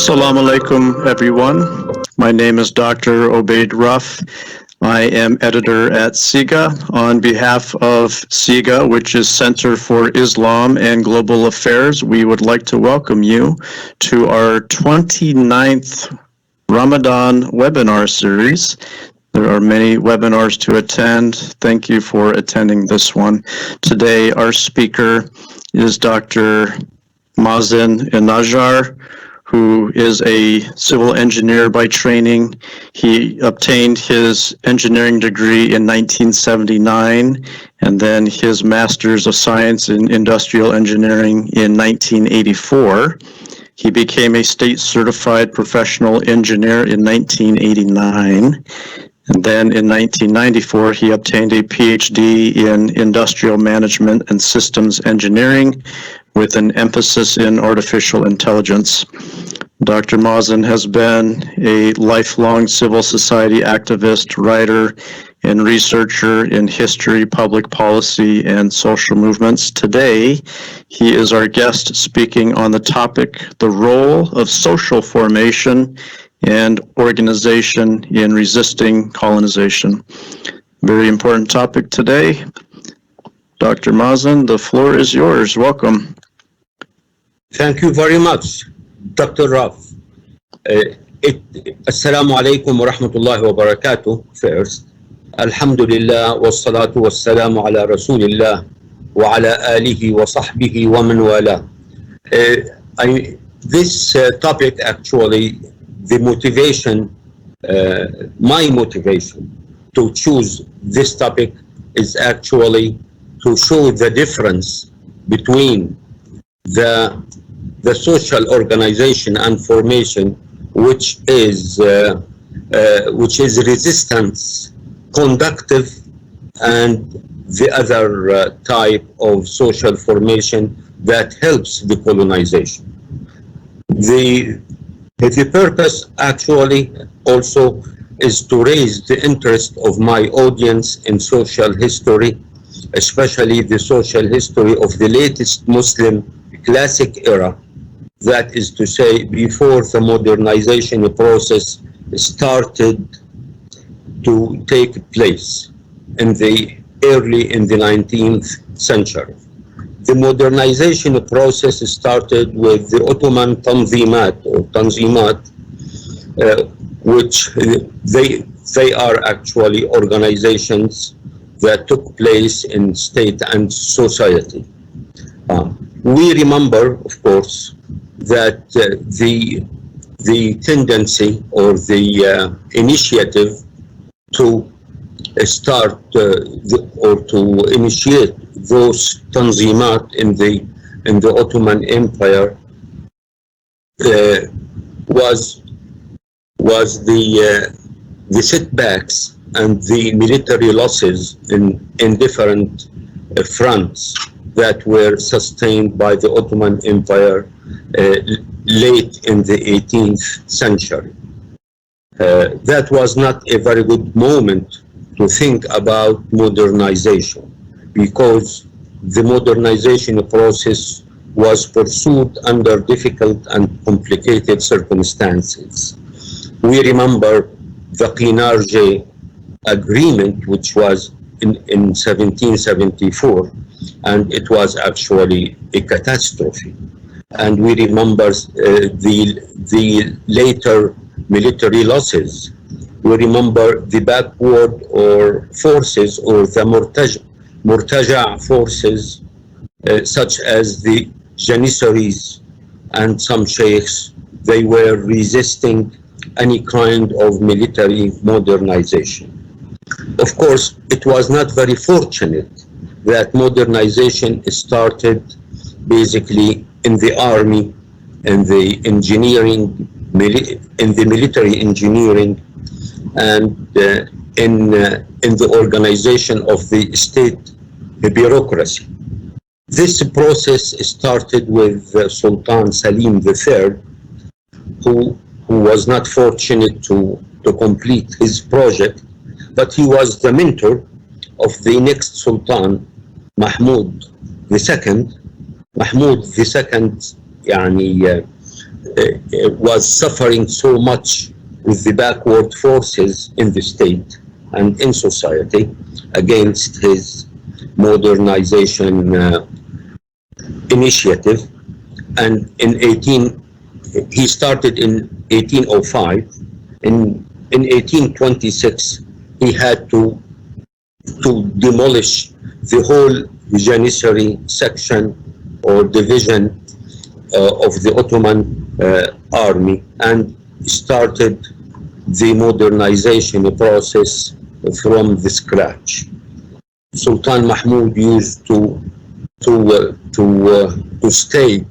Assalamu alaikum, everyone. My name is Dr. Obaid Ruff. I am editor at CIGA. On behalf of CIGA, which is Center for Islam and Global Affairs, we would like to welcome you to our 29th Ramadan webinar series. There are many webinars to attend. Thank you for attending this one. Today, our speaker is Dr. Mazen Inajar, who is a civil engineer by training. He obtained his engineering degree in 1979 and then his Master's of Science in Industrial Engineering in 1984. He became a state certified professional engineer in 1989. And then in 1994, he obtained a PhD in industrial management and systems engineering with an emphasis in artificial intelligence. Dr. Mazen has been a lifelong civil society activist, writer, and researcher in history, public policy, and social movements. Today, he is our guest speaking on the topic, the role of social formation and organization in resisting colonization. Very important topic today. Dr. Mazen, the floor is yours. Welcome. Thank you very much, Dr. Ruff. Assalamu alaikum wa rahmatullahi wa barakatuh. First, alhamdulillah wa salatu wa salamu ala rasulillah wa ala alihi wa sahbihi wa man wala. This topic actually, the motivation, my motivation to choose this topic is actually to show the difference between the social organization and formation, which is resistance, conductive, and the other type of social formation that helps the colonization. The purpose actually also is to raise the interest of my audience in social history, especially the social history of the latest Muslim classic era, that is to say, before the modernization process started to take place in the 19th century. The modernization process started with the Ottoman Tanzimat, which they are actually organizations that took place in state and society. We remember, of course, that the tendency or the initiative to start or to initiate those tanzimat in the Ottoman Empire was the setbacks and the military losses in different fronts that were sustained by the Ottoman Empire late in the 18th century. That was not a very good moment to think about modernization, because the modernization process was pursued under difficult and complicated circumstances. We remember the Qinarje agreement, which was in 1774, and it was actually a catastrophe. And we remember the later military losses. We remember the backward or forces or the Murtaja forces, such as the Janissaries and some sheikhs. They were resisting any kind of military modernization. Of course, it was not very fortunate that modernization started basically in the army, in the engineering, in the military engineering, and in the organization of the state bureaucracy. This process started with Sultan Salim III, who was not fortunate to complete his project, but he was the mentor of the next Sultan, Mahmud II. Mahmud II was suffering so much with the backward forces in the state and in society against his modernization initiative. And he started in 1805. In 1826, he had to demolish the whole Janissary section or division of the Ottoman army and started the modernization process from the scratch. Sultan Mahmud used to stay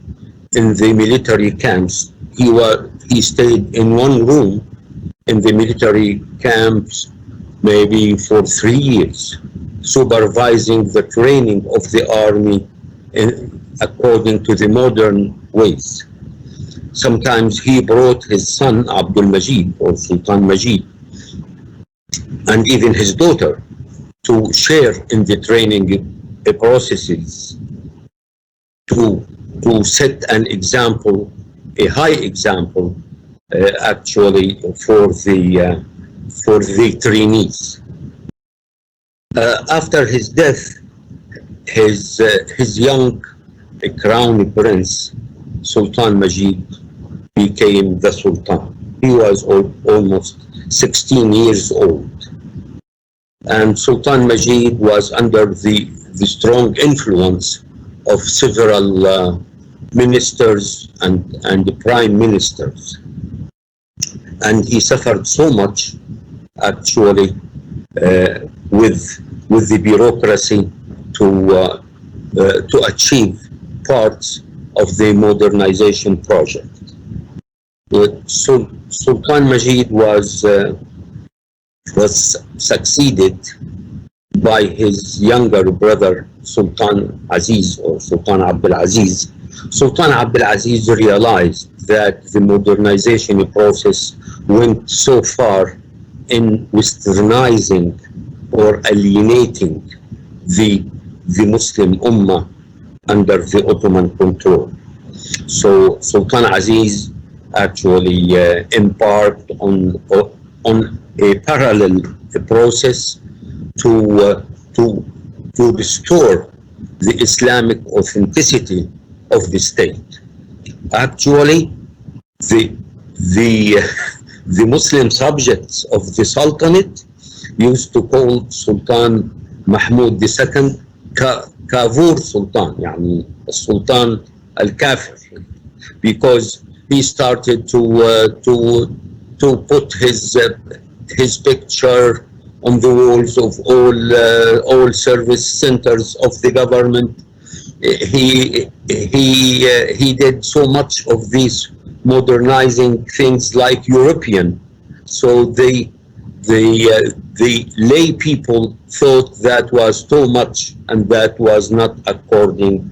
in the military camps. He stayed in one room in the military camps maybe for 3 years, supervising the training of the army according to the modern ways. Sometimes he brought his son Abdul Majid or Sultan Majid and even his daughter to share in the training processes to set an example, a high example, actually for the trainees. After his death, his young crown prince Sultan Majid became the Sultan. He was almost 16 years old. And Sultan Majid was under the strong influence of several ministers and prime ministers. And he suffered so much, actually, with the bureaucracy to achieve parts of the modernization project. Sultan Majid was succeeded by his younger brother Sultan Aziz or Sultan Abdul Aziz. Sultan Abdul Aziz realized that the modernization process went so far in westernizing or alienating the Muslim Ummah under the Ottoman control. So Sultan Aziz actually embarked on a parallel process to restore the Islamic authenticity of the state. Actually, the Muslim subjects of the Sultanate used to call Sultan Mahmud II Kafur Sultan, يعني Sultan al-Kafir, because he started to put his picture on the walls of all service centers of the government. He did so much of these modernizing things like European. So the lay people thought that was too much, and that was not according,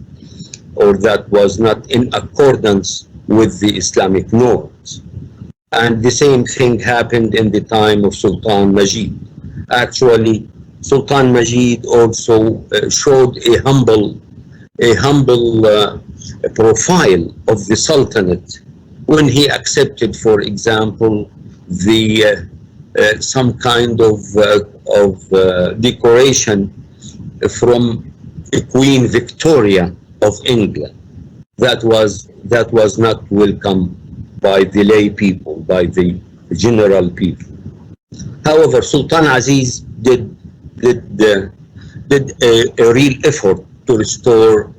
or that was not in accordance with the Islamic norms. And the same thing happened in the time of Sultan Majid. Actually, Sultan Majid also showed a humble profile of the Sultanate when he accepted, for example, the some kind of decoration from Queen Victoria of England. That was not welcome by the lay people, by the general people. However, Sultan Aziz did a real effort to restore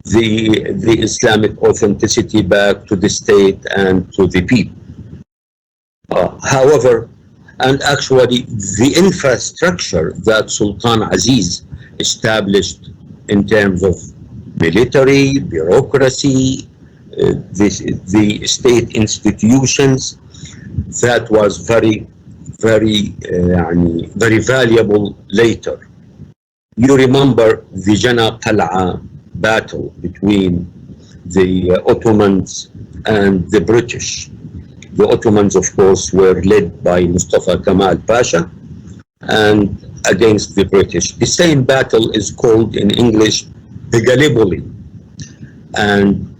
the Islamic authenticity back to the state and to the people. However, and actually the infrastructure that Sultan Aziz established in terms of military, bureaucracy, the state institutions, that was very valuable later. You remember the Jana Qal'a battle between the Ottomans and the British. The Ottomans, of course, were led by Mustafa Kemal Pasha and against the British. The same battle is called in English the Gallipoli. And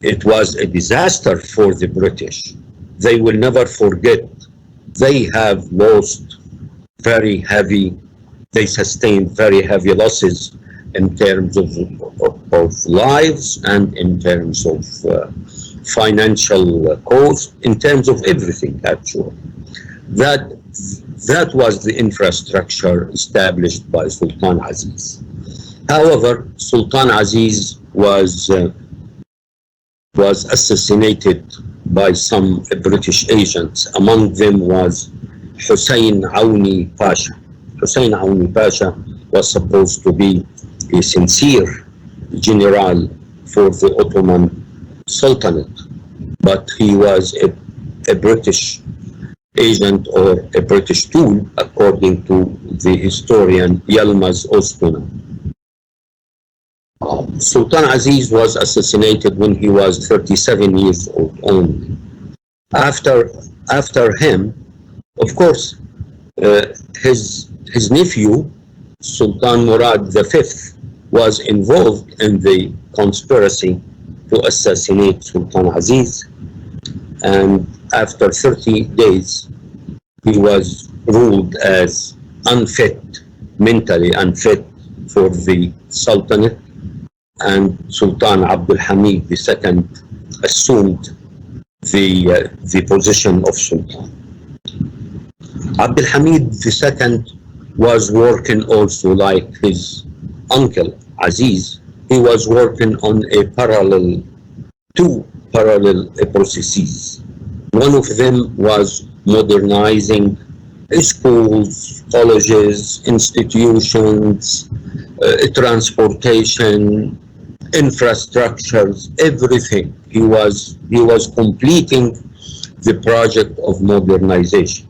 It was a disaster for the British. They will never forget. They have lost very heavy, they sustained very heavy losses in terms of lives and in terms of financial cost, in terms of everything, actually. That, that was the infrastructure established by Sultan Aziz. However, Sultan Aziz was assassinated by some British agents. Among them was Hussein Aouni Pasha. Hussein Aouni Pasha was supposed to be a sincere general for the Ottoman Sultanate, but he was a British agent or a British tool, according to the historian Yilmaz Ostuna. Sultan Aziz was assassinated when he was 37 years old only. After him, of course, his nephew, Sultan Murad V, was involved in the conspiracy to assassinate Sultan Aziz. And after 30 days, he was ruled as unfit, mentally unfit for the Sultanate. And Sultan Abdul Hamid II assumed the position of Sultan. Abdul Hamid II was working also like his uncle Aziz. He was working on two parallel processes. One of them was modernizing schools, colleges, institutions, transportation, infrastructures, everything. He was completing the project of modernization.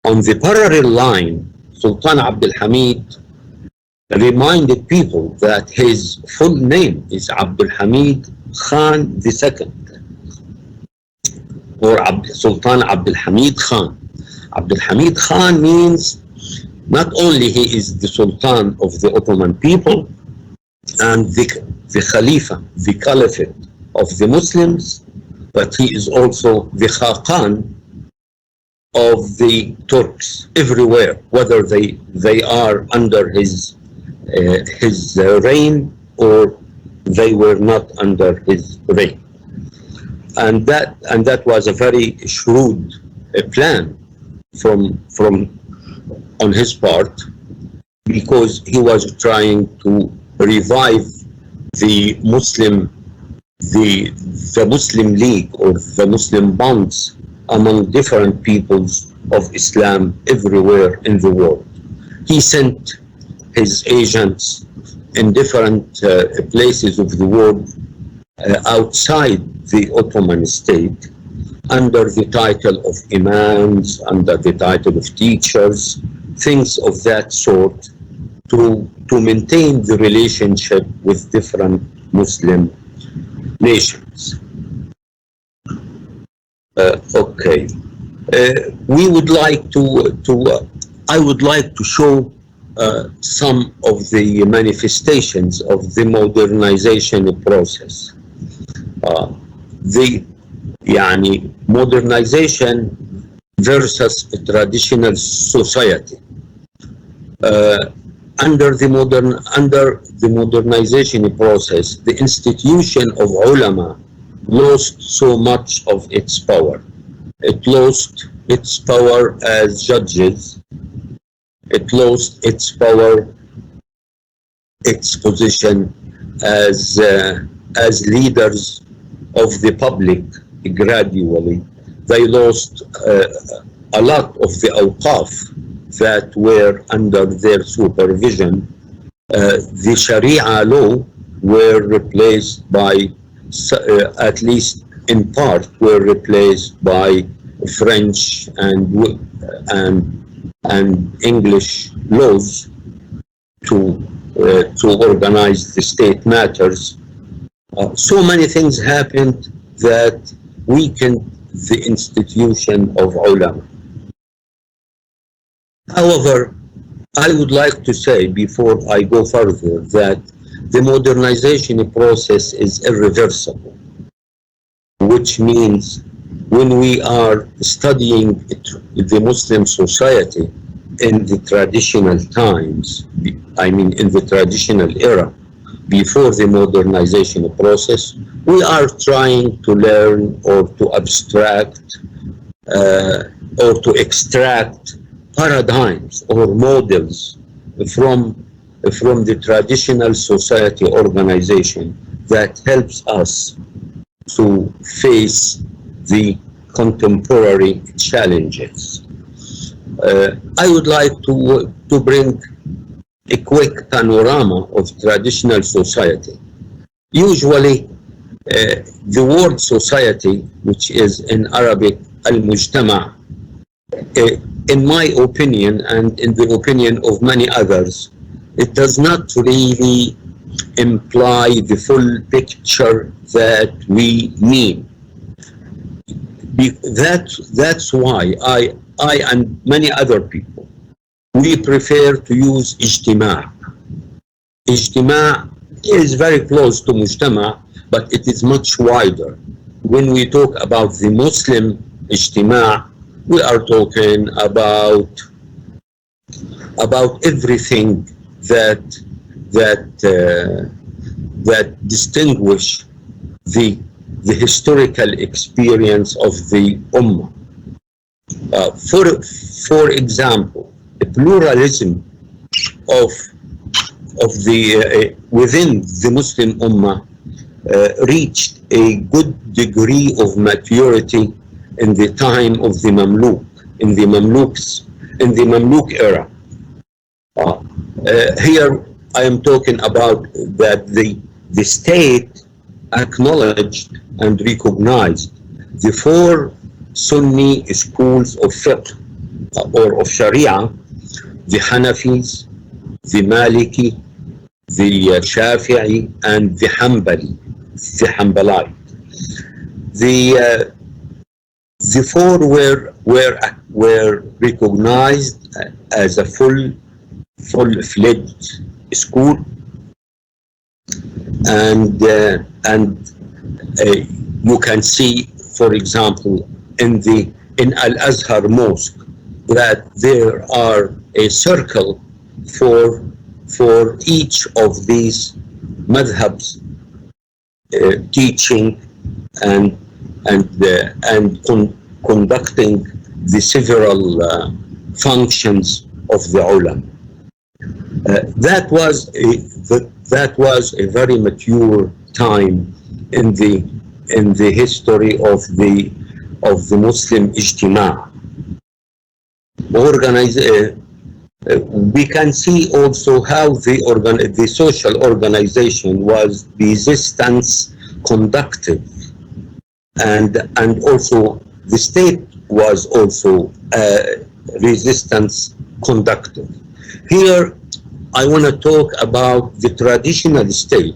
On the parallel line, Sultan Abdul Hamid reminded people that his full name is Abdul Hamid Khan II, or Sultan Abdul Hamid Khan. Abdul Hamid Khan means not only he is the Sultan of the Ottoman people and the Khalifa, the Caliphate of the Muslims, but he is also the Khaqan of the Turks everywhere, whether they are under his reign or they were not under his reign. And that was a very shrewd plan from on his part, because he was trying to revive the Muslim League or the Muslim bonds among different peoples of Islam everywhere in the world. He sent his agents in different places of the world outside the Ottoman state, under the title of imams, under the title of teachers, things of that sort, to maintain the relationship with different Muslim nations. Okay, we would like I would like to show some of the manifestations of the modernization process. The modernization versus a traditional society. Under the modernization process, the institution of ulama lost so much of its power. It lost its power as judges. It lost its power, its position as leaders of the public. Gradually, they lost a lot of the awqaf that were under their supervision. The Sharia law were replaced by, at least in part, were replaced by French and English laws to organize the state matters. So many things happened that weakened the institution of ulama. However, I would like to say before I go further that the modernization process is irreversible. which means when we are studying the Muslim society in the traditional times, I mean in the traditional era, before the modernization process, we are trying to learn or to abstract or to extract paradigms or models from, from the traditional society organization that helps us to face the contemporary challenges. I would like to bring a quick panorama of traditional society. Usually, the word society, which is in Arabic al-mujtama', in my opinion and in the opinion of many others, it does not really imply the full picture that we mean. That's why I and many other people, we prefer to use ijtima'. Ijtima' is very close to mujtama', but it is much wider. When we talk about the Muslim ijtima', we are talking about everything that distinguish the historical experience of the Ummah. For example, the pluralism of the within the Muslim Ummah reached a good degree of maturity in the time of the Mamluk, in the Mamluk era. Here I am talking about that the state acknowledged and recognized the four Sunni schools of fiqh or of Sharia, the Hanafis, the Maliki, the Shafi'i, and the Hanbalite. The four were recognized as a full-fledged school, and you can see, for example, in Al-Azhar Mosque, that there are a circle for each of these madhabs teaching and conducting the several functions of the ulama. That was a very mature time in the history of the Muslim ijtima'. We can see also how the social organization was resistance conductive, and also the state was also resistance conductive. Here, I want to talk about the traditional state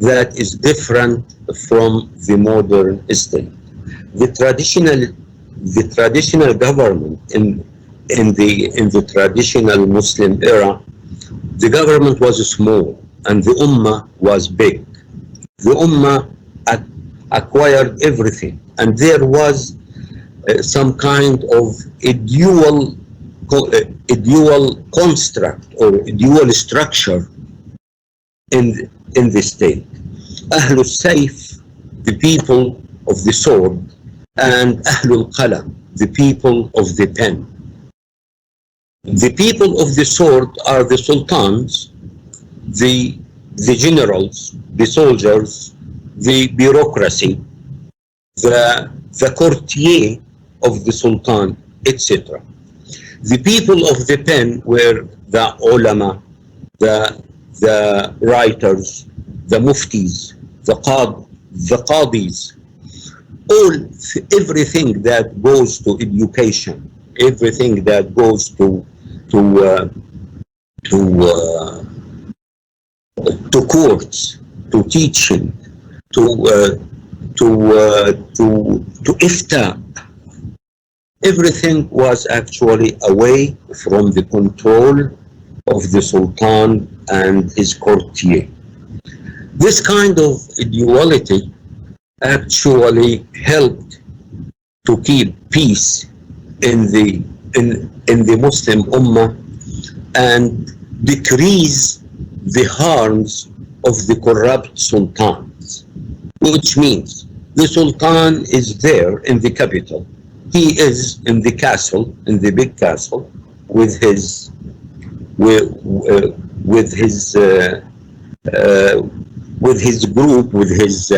that is different from the modern state. The traditional government in the traditional Muslim era, the government was small and the Ummah was big. The Ummah acquired everything, and there was some kind of a dual construct or a dual structure in the state. Ahlul Sayf, the people of the sword, and Ahlul Qalam, the people of the pen. The people of the sword are the sultans, the generals, the soldiers, the bureaucracy, the courtier of the sultan, etc. The people of the pen were the ulama, the writers, the muftis, the qadis, everything that goes to education, everything that goes to courts, to teaching, to ifta. Everything was actually away from the control of the sultan and his courtier. This kind of duality actually helped to keep peace in the Muslim Ummah and decrease the harms of the corrupt sultans, which means the sultan is there in the capital. He is in the castle, in the big castle, with his with, with his uh, with his group, with his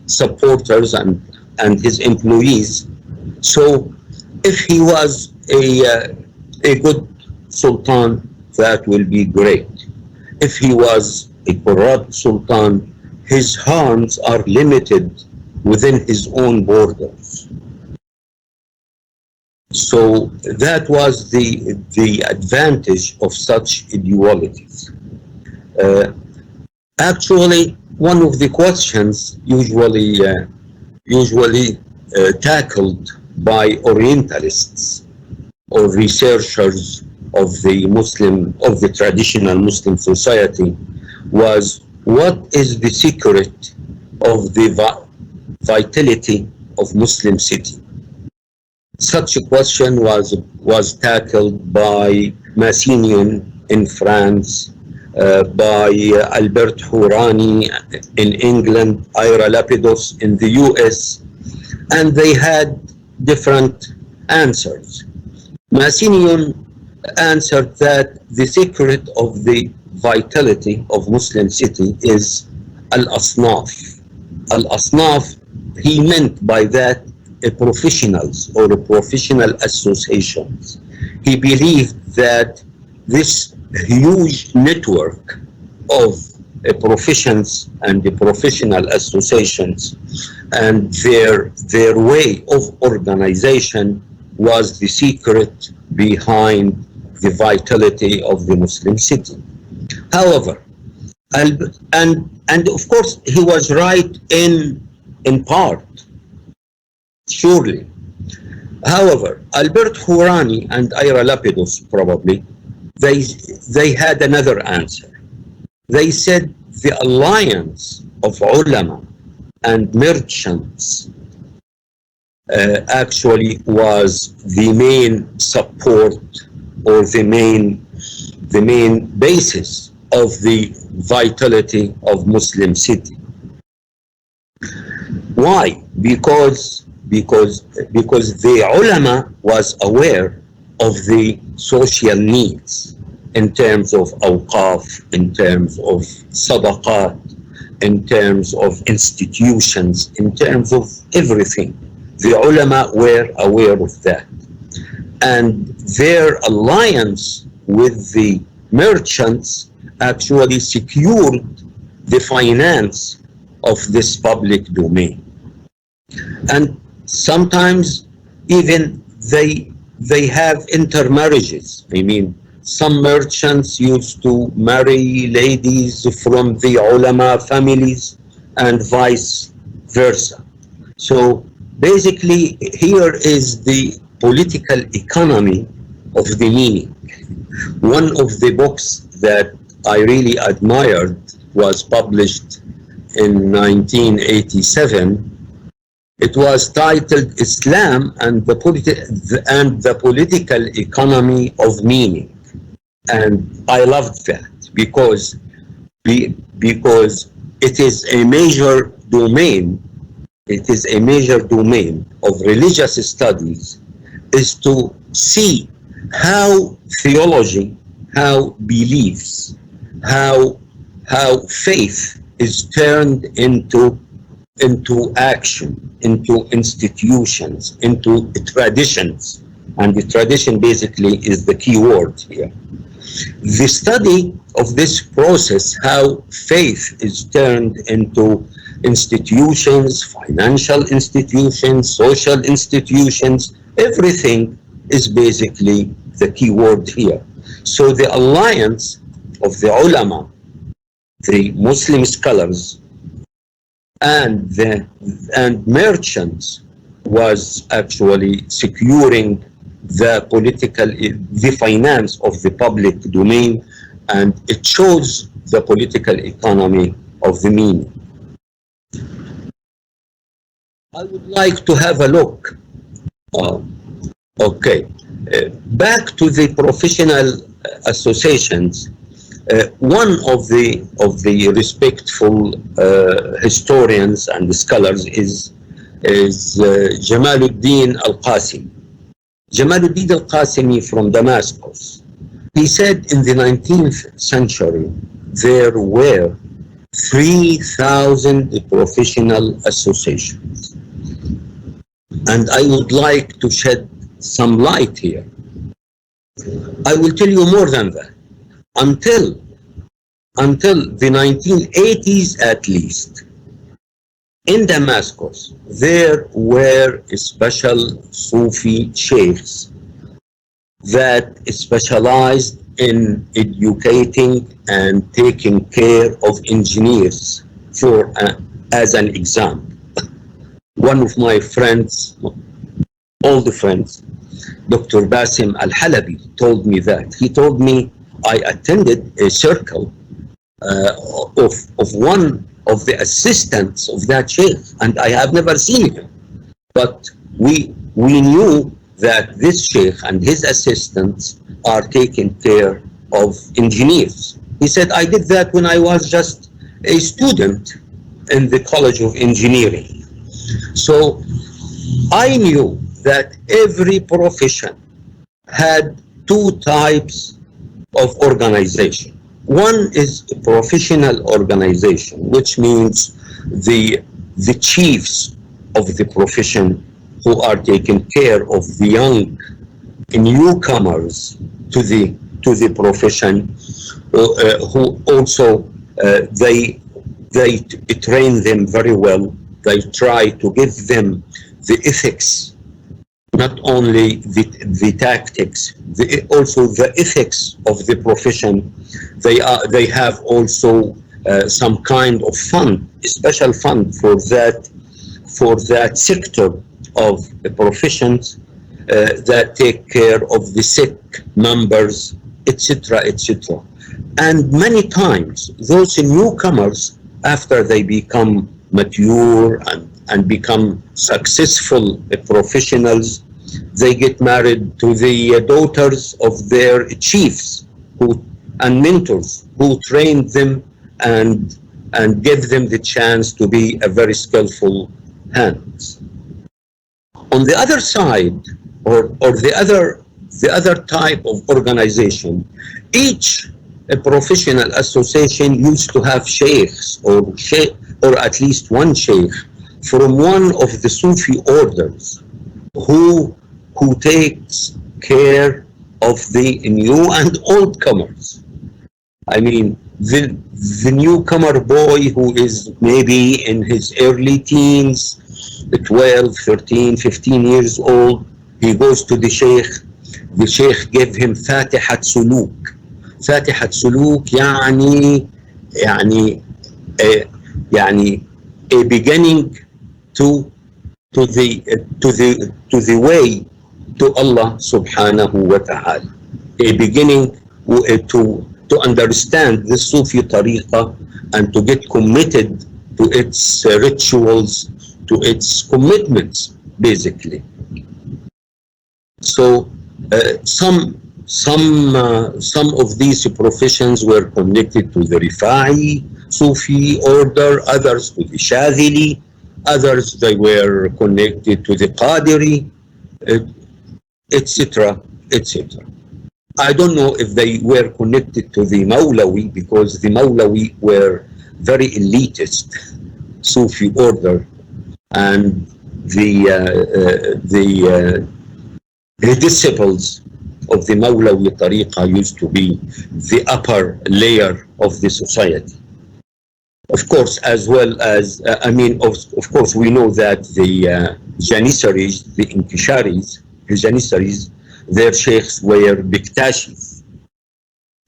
supporters and his employees. So if he was a good sultan, that will be great. If he was a corrupt sultan, his harms are limited within his own borders. So that was the advantage of such ideologies. Uh, Actually, one of the questions usually tackled by Orientalists or researchers of the traditional Muslim society was, what is the secret of the vitality of Muslim city? Such a question was tackled by Massinian in France, by Albert Hourani in England, Ira Lapidus in the US, and they had different answers. Massinian answered that the secret of the vitality of Muslim city is al-asnaf. Al-asnaf, he meant by that professionals or professional associations. He believed that this huge network of professions and the professional associations and their way of organization was the secret behind the vitality of the Muslim city. However, and of course he was right in part, surely. However, Albert Hourani and Ira Lapidus probably, they had another answer. They said the alliance of ulama and merchants actually was the main support or the main basis of the vitality of Muslim city. Why? Because the ulama was aware of the social needs in terms of awqaf, in terms of sadaqat, in terms of institutions, in terms of everything. The ulama were aware of that. And their alliance with the merchants actually secured the finance of this public domain. And sometimes even they have intermarriages. I mean, some merchants used to marry ladies from the ulama families and vice versa. So basically, here is the political economy of the meaning. One of the books that I really admired was published in 1987. It was titled Islam and the Political Economy of Meaning. And I loved that because it is a major domain. It is a major domain of religious studies, is to see how theology, how beliefs, how faith is turned into action, into institutions, into traditions. And the tradition basically is the key word here. The study of this process, how faith is turned into institutions, financial institutions, social institutions, everything is basically the key word here. So the alliance of the ulama, the Muslim scholars, and merchants was actually securing the finance of the public domain, and it shows the political economy of the meaning. I would like to have a look. Uh, okay. Back to the professional associations. One of the respectful historians and scholars is Jamaluddin al-Qasimi. Jamaluddin al-Qasimi from Damascus. He said in the 19th century there were 3,000 professional associations. And I would like to shed some light here. I will tell you more than that. Until the 1980s at least, in Damascus, there were special Sufi sheikhs that specialized in educating and taking care of engineers for as an example. One of my friends, old friends, Dr. Basim Al-Halabi, told me that. He told me I attended a circle of one of the assistants of that sheikh, and I have never seen him. But we knew that this sheikh and his assistants are taking care of engineers. He said, I did that when I was just a student in the College of Engineering. So I knew that every profession had two types of organization. One is a professional organization, which means the chiefs of the profession who are taking care of the young newcomers to the profession, who also they train them very well. They try to give them the ethics, not only the tactics, also the ethics of the profession. They have also some kind of fund, a special fund for that sector of the professions that take care of the sick members, etc., etc. And many times those newcomers, after they become mature and become successful professionals, they get married to the daughters of their chiefs and mentors who trained them and give them the chance to be a very skillful hands. On the other side, or the other type of organization, each professional association used to have sheikhs or at least one sheikh from one of the Sufi orders who takes care of the new and old comers. I mean, the newcomer boy who is maybe in his early teens, 12, 13, 15 years old, he goes to the sheikh gives him Fatihat Suluk. Fatihat Suluk يعني a beginning to the way to Allah subhanahu wa ta'ala, a beginning to understand the Sufi tariqa and to get committed to its rituals, to its commitments, basically. So some of these professions were connected to the Rifa'i Sufi order, others to the Shadhili, others they were connected to the Qadiri, etc., etc. I don't know if they were connected to the Mawlawi, because the Mawlawi were very elitist Sufi order, and the disciples of the Mawlawi tariqa used to be the upper layer of the society. Of course, as well as, of course, we know that the Janissaries, the Inkisharis, the Janissaries, their sheikhs were Biktashis.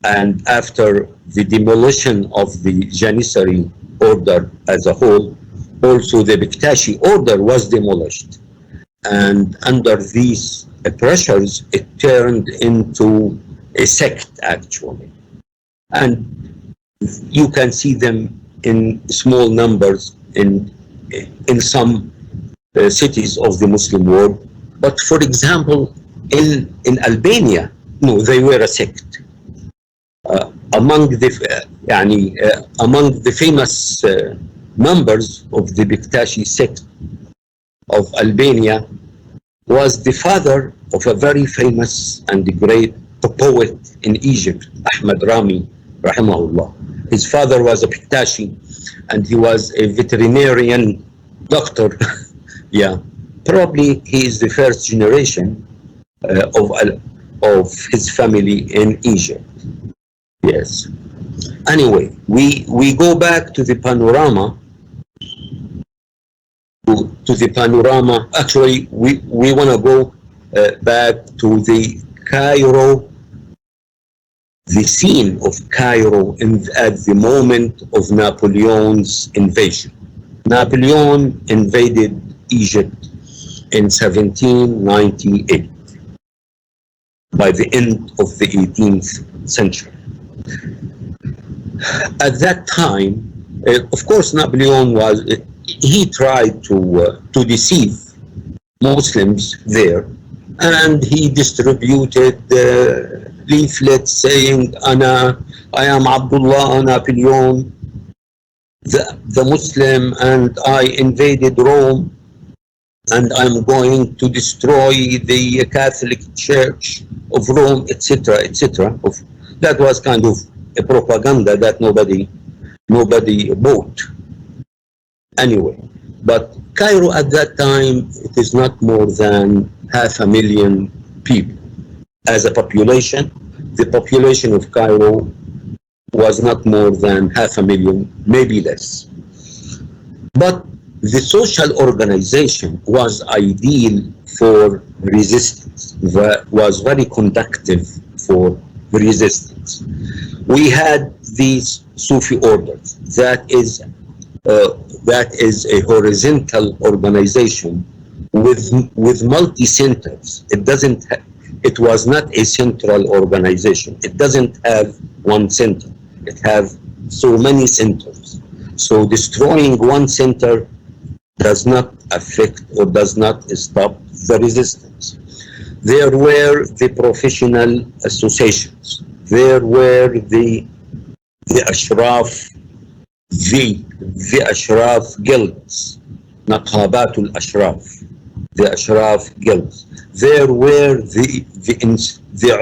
And after the demolition of the Janissary order as a whole, also the Biktashi order was demolished. And under these pressures, it turned into a sect, actually. And you can see them in small numbers in some cities of the Muslim world. But for example, in Albania, no, they were a sect. Among the famous members of the Bektashi sect of Albania was the father of a very famous and great poet in Egypt, Ahmad Rami, rahimahullah. His father was a Bektashi, and he was a veterinarian doctor. Yeah, probably he is the first generation of his family in Egypt. Yes. Anyway, we go back to the panorama. To the panorama. Actually, we want to go back to the Cairo, the scene of Cairo at the moment of Napoleon's invasion. Napoleon invaded Egypt in 1798, by the end of the 18th century. At that time, of course, Napoleon he tried to deceive Muslims there, and he distributed leaflets saying, I am Abdullah Napoleon, the Muslim, and I invaded Rome, and I'm going to destroy the Catholic Church of Rome, etc., etc. That was kind of a propaganda that nobody bought. Anyway, but Cairo at that time, it is not more than 500,000 people. As a population, the population of Cairo was not more than 500,000, maybe less. But the social organization was ideal for resistance, was very conductive for resistance. We had these Sufi orders, that is a horizontal organization with multi-centers. It was not a central organization. It doesn't have one center. It has so many centers. So destroying one center does not affect or does not stop the resistance. There were the professional associations. There were the Ashraf, the Ashraf guilds, Naqabatul Ashraf, the Ashraf guilds. There were the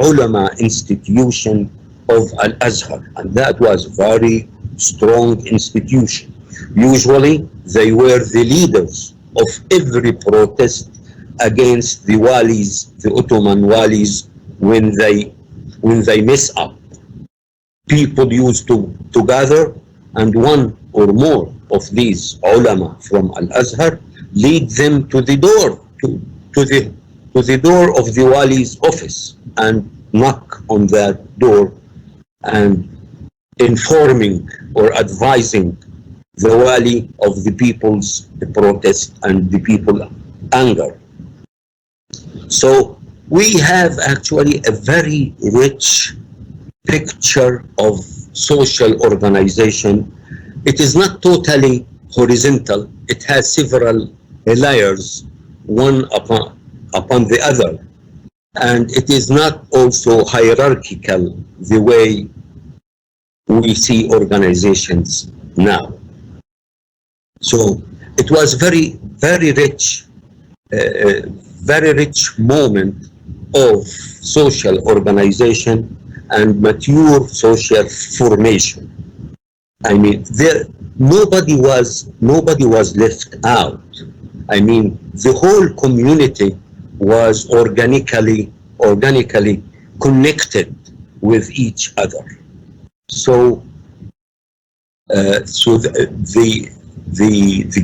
ulama institution of Al-Azhar, and that was very strong institution. Usually, they were the leaders of every protest against the walis, the Ottoman walis, when they mess up. People used to gather, and one or more of these ulama from Al-Azhar lead them to the door, to the door of the wali's office, and knock on that door and informing or advising the wali of the people's protest and the people's anger. So we have actually a very rich picture of social organization. It is not totally horizontal. It has several layers, one upon the other. And it is not also hierarchical the way we see organizations now. So it was very rich moment of social organization and mature social formation. I mean, nobody was left out. I mean, the whole community was organically connected with each other. So, the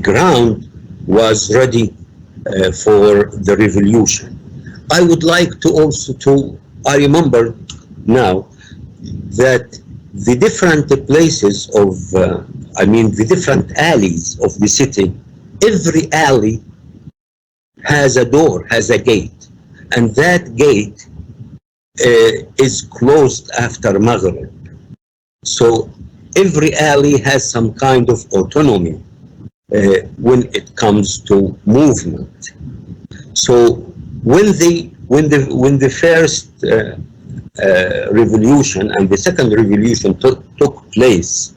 ground was ready for the revolution. I would like to also I remember now that the different places of, the different alleys of the city, every alley has a door, has a gate, and that gate is closed after Maghrib. So every alley has some kind of autonomy. when it comes to movement. So when the first revolution and the second revolution took place,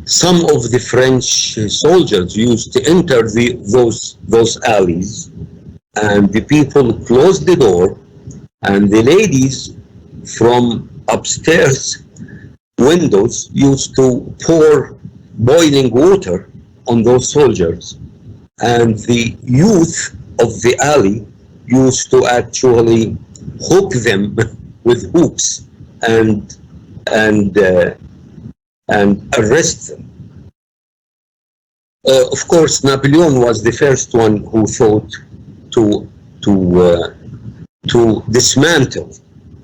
some of the French soldiers used to enter those alleys, and the people closed the door, and the ladies from upstairs windows used to pour boiling water on those soldiers, and the youth of the alley used to actually hook them with hooks and and uh, and arrest them. Of course, Napoleon was the first one who thought to to uh, to dismantle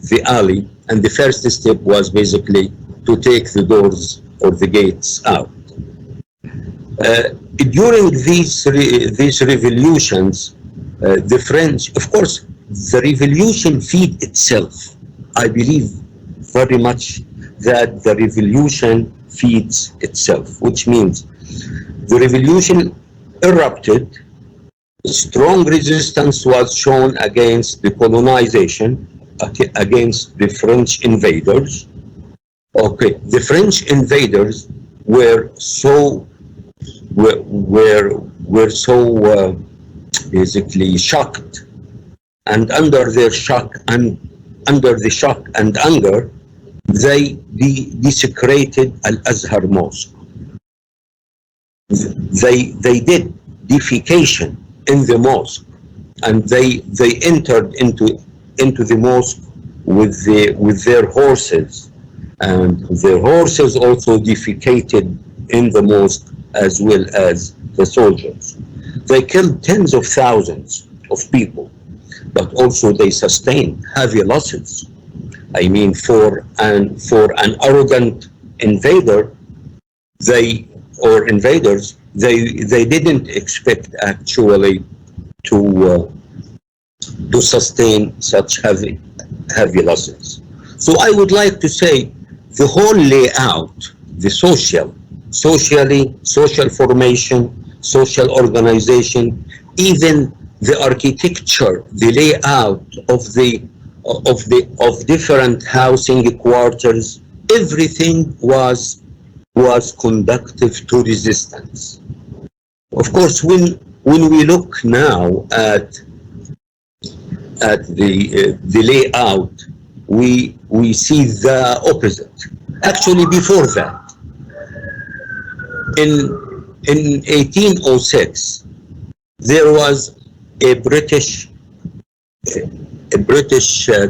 the alley, and the first step was basically to take the doors or the gates out. During these revolutions, the French, of course, the revolution feed itself. I believe very much that the revolution feeds itself, which means the revolution erupted, strong resistance was shown against the colonization, against the French invaders. Okay, the French invaders were so were so basically shocked, and under their shock and under the shock and anger, they desecrated Al-Azhar Mosque. They did defecation in the mosque, and they entered into the mosque with their horses, and their horses also defecated in the mosque as well as the soldiers. They killed tens of thousands of people, but also they sustained heavy losses. I mean, for an arrogant invader, invaders, they didn't expect actually to sustain such heavy losses. So I would like to say the whole layout, the social formation, social organization, even the architecture, the layout of different housing quarters, everything was conducive to resistance. Of course, when we look now at the layout, we see the opposite. Actually, before that, in 1806, there was a British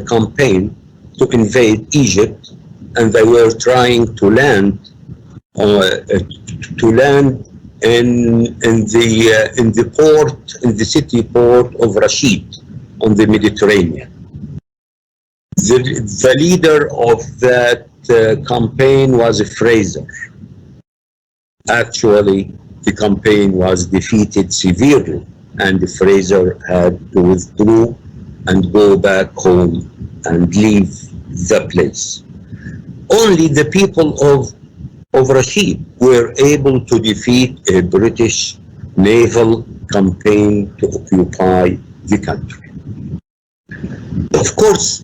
campaign to invade Egypt, and they were trying to land in the city port of Rashid on the Mediterranean. The leader of that campaign was Fraser. Actually, the campaign was defeated severely, and Fraser had to withdraw and go back home and leave the place. Only the people of Rashid were able to defeat a British naval campaign to occupy the country. Of course,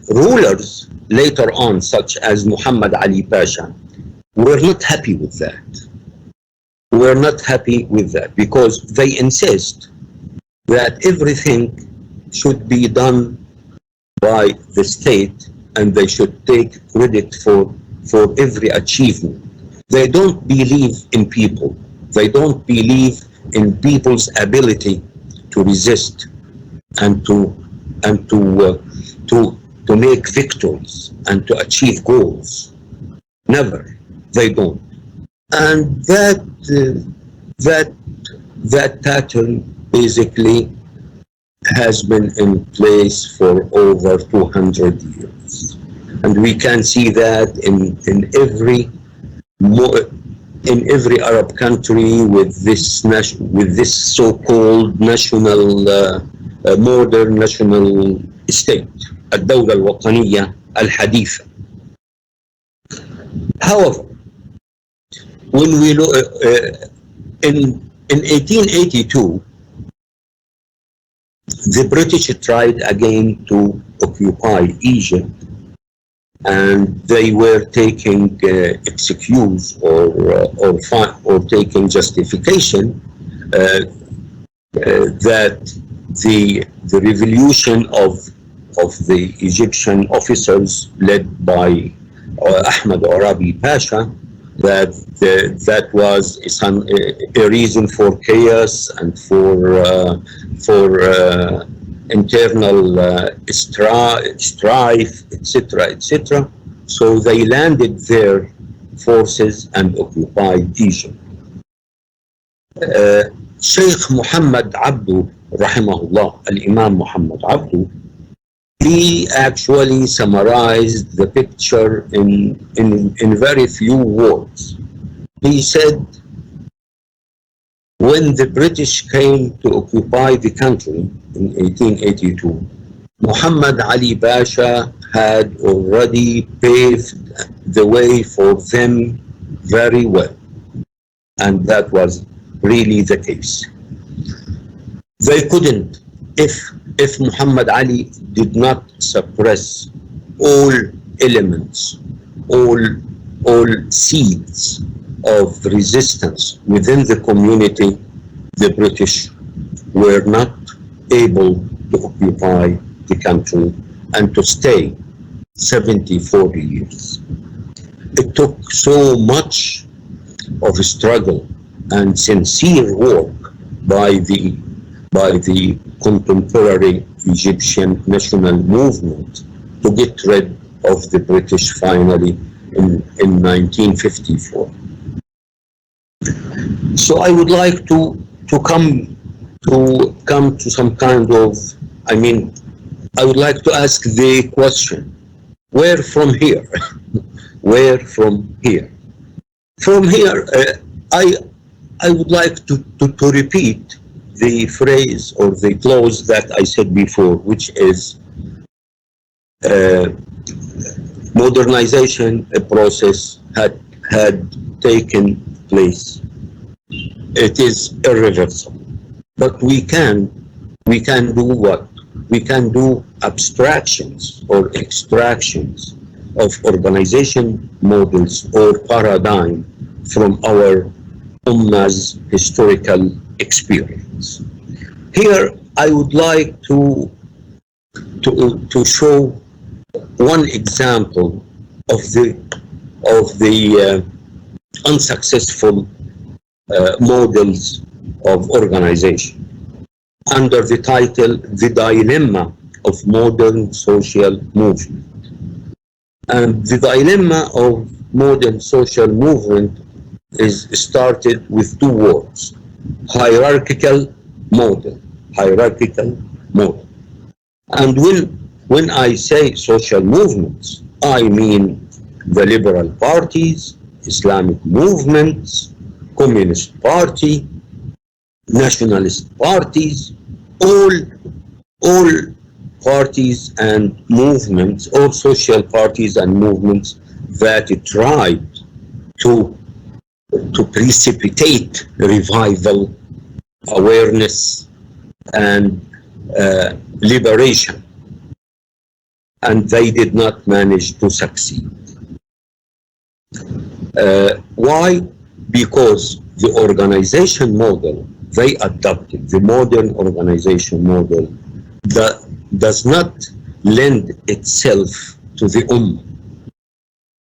rulers later on, such as Muhammad Ali Pasha, were not happy with that. We're not happy with that because they insist that everything should be done by the state, and they should take credit for every achievement. They don't believe in people. They don't believe in people's ability to resist and to make victories and to achieve goals. Never. They don't. And that pattern basically has been in place for over 200 years. And we can see that in every Arab country with this so-called modern national state, الدولة الوطنية الحديثة. However, when we look, in 1882, the British tried again to occupy Egypt, and they were taking excuse or taking justification that the revolution of the Egyptian officers led by Ahmed Arabi Pasha, that was a reason for chaos and for internal strife, etc., etc. So they landed their forces and occupied Egypt. Sheikh Muhammad Abdu, rahimahullah, Al-Imam Muhammad Abdu, he actually summarized the picture in very few words. He said, when the British came to occupy the country in 1882, Muhammad Ali Pasha had already paved the way for them very well. And that was really the case. They couldn't, if Muhammad Ali did not suppress all elements, all seeds of resistance within the community, the British were not able to occupy the country and to stay 40 years. It took so much of a struggle and sincere work by the contemporary Egyptian national movement to get rid of the British finally in 1954. So I would like to come to some kind of, I would like to ask the question, where from here? Where from here? From here, I would like to repeat the phrase or the clause that I said before, which is modernization, a process had taken place. It is irreversible. But we can do what? We can do abstractions or extractions of organization models or paradigm from our Ummah's historical experience. Here, I would like to show one example of the unsuccessful models of organization under the title "The Dilemma of Modern Social Movement." And the dilemma of modern social movement is started with two words: hierarchical model. Hierarchical model. And when I say social movements, I mean the liberal parties, Islamic movements, Communist Party, nationalist parties, all parties and movements, all social parties and movements that tried to precipitate revival, awareness, and liberation. And they did not manage to succeed. Why? Because the organization model they adopted, the modern organization model, that does not lend itself to the Ummah.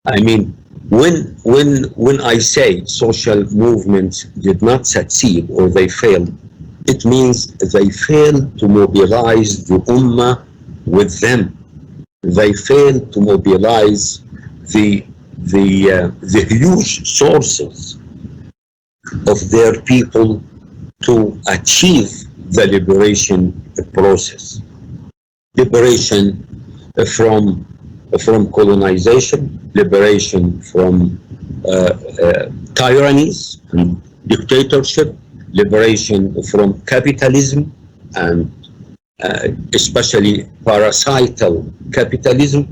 I mean, when I say social movements did not succeed or they failed, it means they failed to mobilize the Ummah with them. They failed to mobilize the huge sources of their people to achieve the liberation process. Liberation from colonization, liberation from tyrannies and dictatorship, liberation from capitalism and especially parasital capitalism,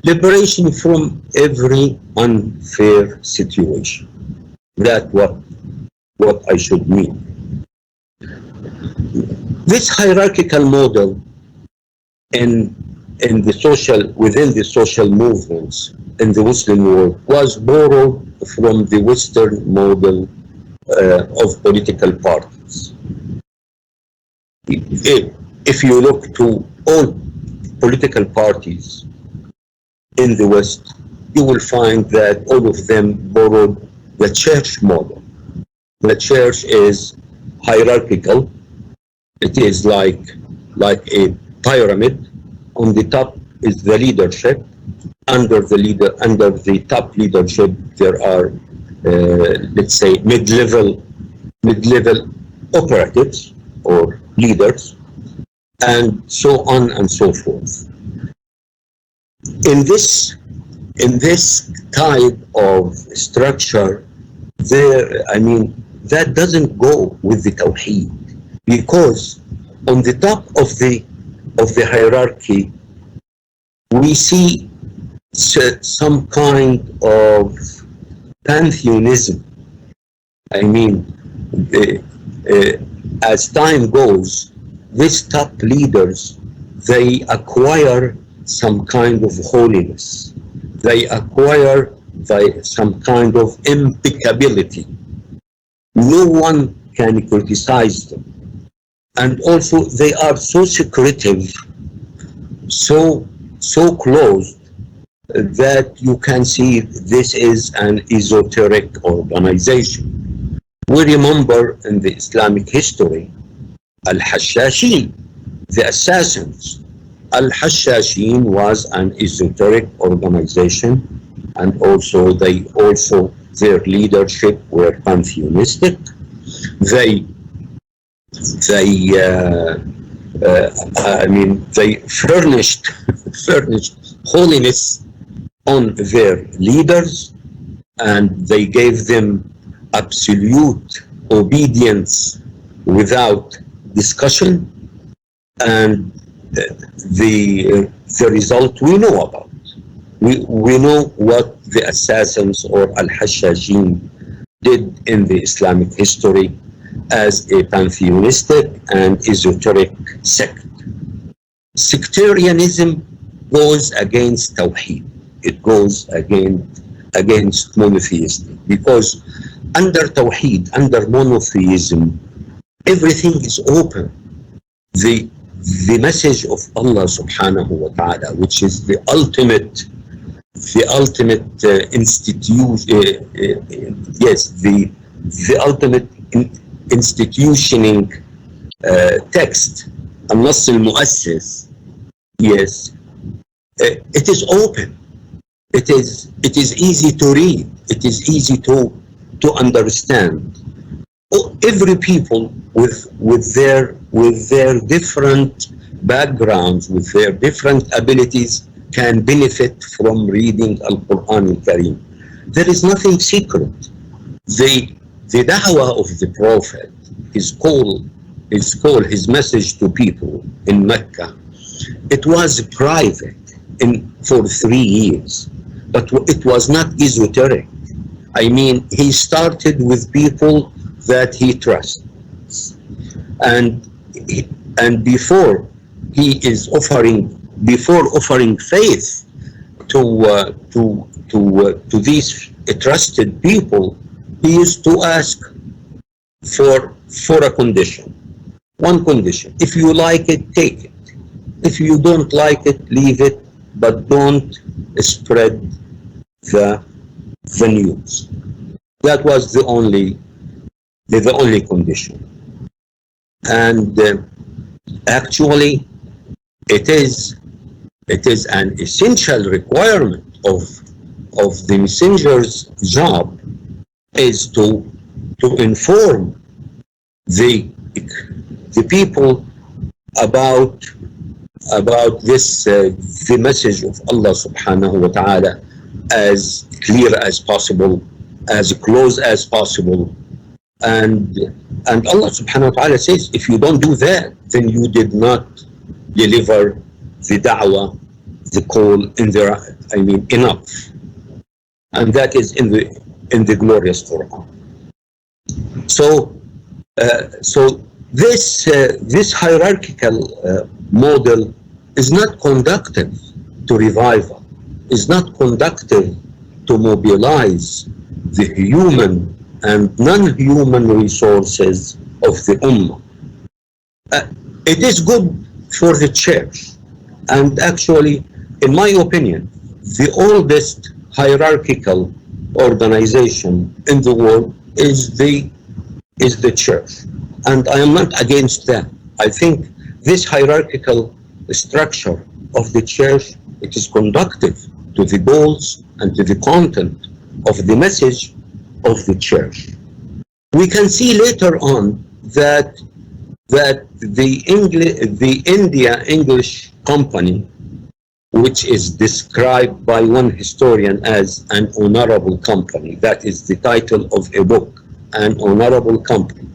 liberation from every unfair situation. That's what what I should mean. This hierarchical model in the social within the social movements in the Muslim world was borrowed from the Western model of political parties. If you look to all political parties in the West, you will find that all of them borrowed the church model. The church is hierarchical. It is like a pyramid. On the top is the leadership. Under the top leadership, there are, let's say, mid-level operatives or leaders, and so on and so forth. In this type of structure, that doesn't go with the Tawheed, because on the top of the hierarchy, we see some kind of pantheism. I mean, as time goes, these top leaders, they acquire some kind of holiness. They acquire some kind of impeccability. No one can criticize them. And also they are so secretive, so closed, that you can see this is an esoteric organization. We remember in the Islamic history, Al-Hashashin, the assassins. Al-Hashashin was an esoteric organization, and their leadership were pantheistic. They furnished holiness on their leaders, and they gave them absolute obedience without discussion, and the result we know about. We know what the assassins or Al-Hashashin did in the Islamic history as a pantheistic and esoteric sect. Sectarianism goes against Tawheed. It goes against monotheism, because under Tawheed, under monotheism, everything is open. The message of Allah subhanahu wa ta'ala, which is the ultimate ultimate institutioning text, النص المؤسس, yes, it is open. It is easy to read. It is easy to understand. Every people with their different backgrounds, with their different abilities, can benefit from reading Al-Quran al-Karim. There is nothing secret. The da'wah of the Prophet, his message to people in Mecca, it was private for 3 years, but it was not esoteric. I mean, he started with people that he trusts, and before offering faith to these trusted people, he used to ask for a condition. One condition: if you like it, take it. If you don't like it, leave it, but don't spread the news. That was the only condition. And actually, it is an essential requirement of the messenger's job is to inform the people about this the message of Allah subhanahu wa ta'ala as clear as possible, as close as possible. And Allah subhanahu wa ta'ala says, if you don't do that, then you did not deliver the da'wah, the call enough. And that is in the glorious Quran. So, this hierarchical model is not conductive to revival, is not conductive to mobilize the human and non-human resources of the Ummah. Uh, it is good for the church, and actually, in my opinion, the oldest hierarchical organization in the world is the church. And I am not against that. I think this hierarchical structure of the church, it is conductive to the goals and to the content of the message of the church. We can see later on that the India English Company, which is described by one historian as an honorable company, that is the title of a book, an honorable company.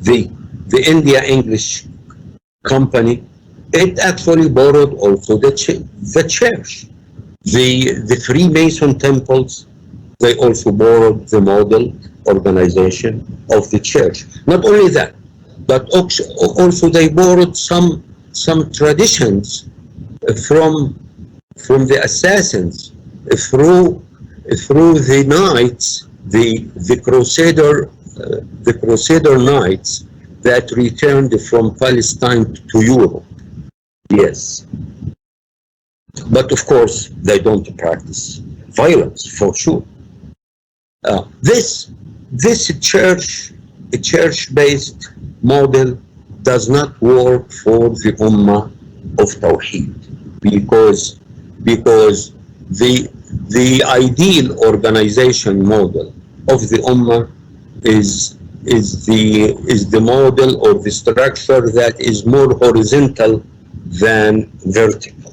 The the India English Company, it actually borrowed also the church. The Freemason temples, they also borrowed the model organization of the church. Not only that, but also they borrowed some traditions from from the assassins through the knights, the Crusader knights that returned from Palestine to Europe. Yes, but of course they don't practice violence for sure. This church-based model does not work for the Ummah of Tawheed, because the ideal organization model of the Ummah is the model or the structure that is more horizontal than vertical.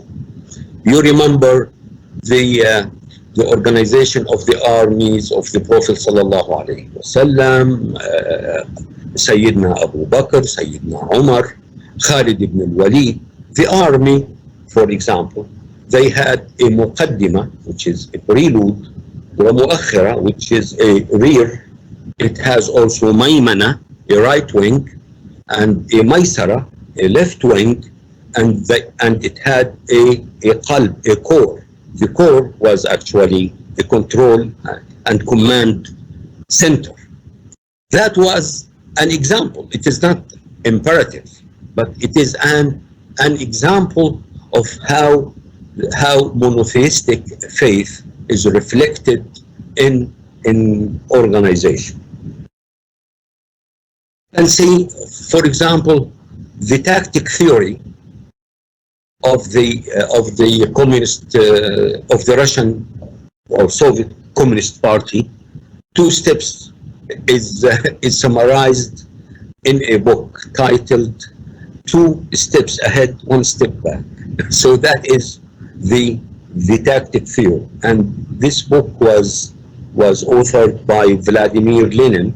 You remember the organization of the armies of the Prophet sallallahu alaihi wasallam, Sayyidina Abu Bakr, Sayyidina Umar, Khalid ibn al-Walid. The army, for example, they had a muqaddima, which is a prelude, wa muakhira, which is a rear. It has also maymana, a right wing, and a maysara, a left wing, and it had a qalb, a core. The core was actually the control and command center. That was an example. It is not imperative, but it is an example of how monotheistic faith is reflected in organization. And see, for example, the tactic theory of the communist of the Russian or Soviet Communist Party. Two steps is summarized in a book titled "Two Steps Ahead, One Step Back." So that is the tactic theory, and this book was authored by Vladimir Lenin,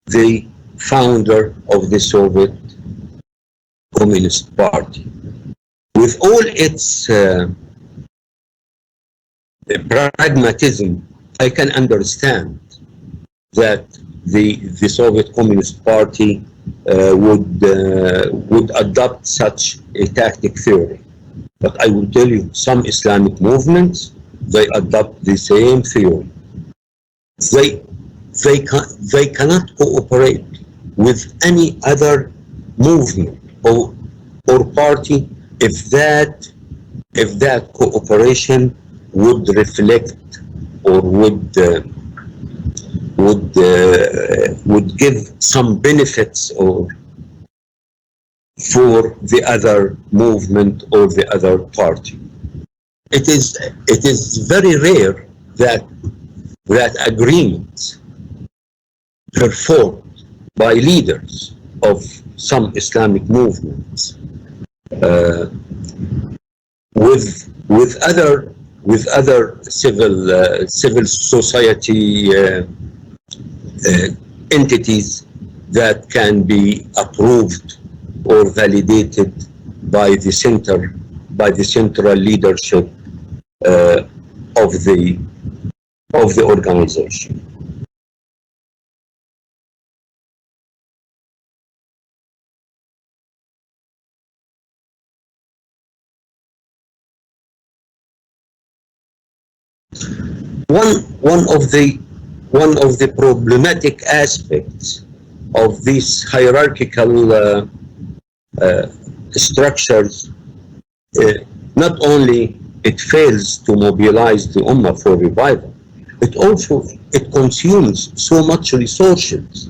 the founder of the Soviet Communist Party. With all its pragmatism, I can understand that the Soviet Communist Party would adopt such a tactic theory. But I will tell you, some Islamic movements, they adopt the same theory. They cannot cooperate with any other movement or party if that cooperation would reflect or would give some benefits or for the other movement or the other party. It is very rare that agreements performed by leaders of some Islamic movements with other civil society entities that can be approved or validated by the central leadership of the organization. One of the problematic aspects of these hierarchical structures, uh, not only it fails to mobilize the Ummah for revival, it consumes so much resources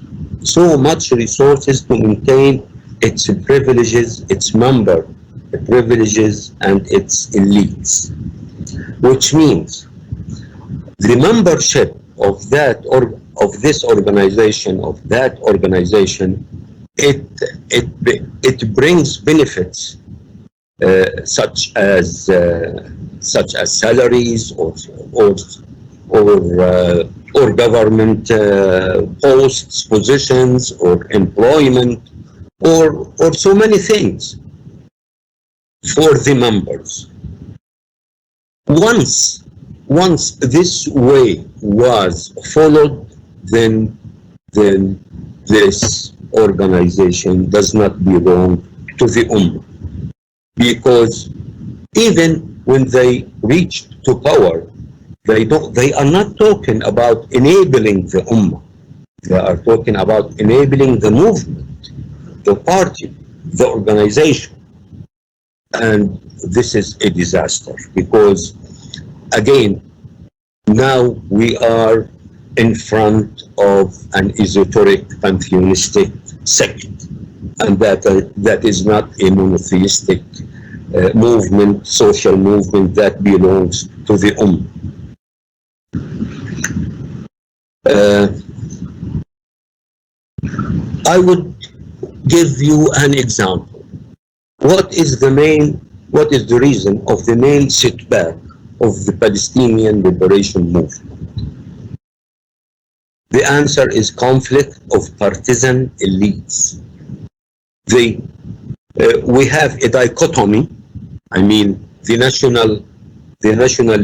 to maintain its privileges, its member privileges, and its elites, which means the membership of of this organization, of that organization, it brings benefits such as salaries or government posts, positions, or employment, or so many things for the members. Once this way was followed, then this organization does not belong to the Ummah, because even when they reached to power, they are not talking about enabling the Ummah. They are talking about enabling the movement, the party, the organization. And this is a disaster, because again, now we are in front of an esoteric pantheistic sect, and that is not a monotheistic movement, social movement that belongs to the Ummah. I would give you an example. What is the reason of the main setback of the Palestinian liberation movement? The answer is conflict of partisan elites. We have a dichotomy. I mean, the national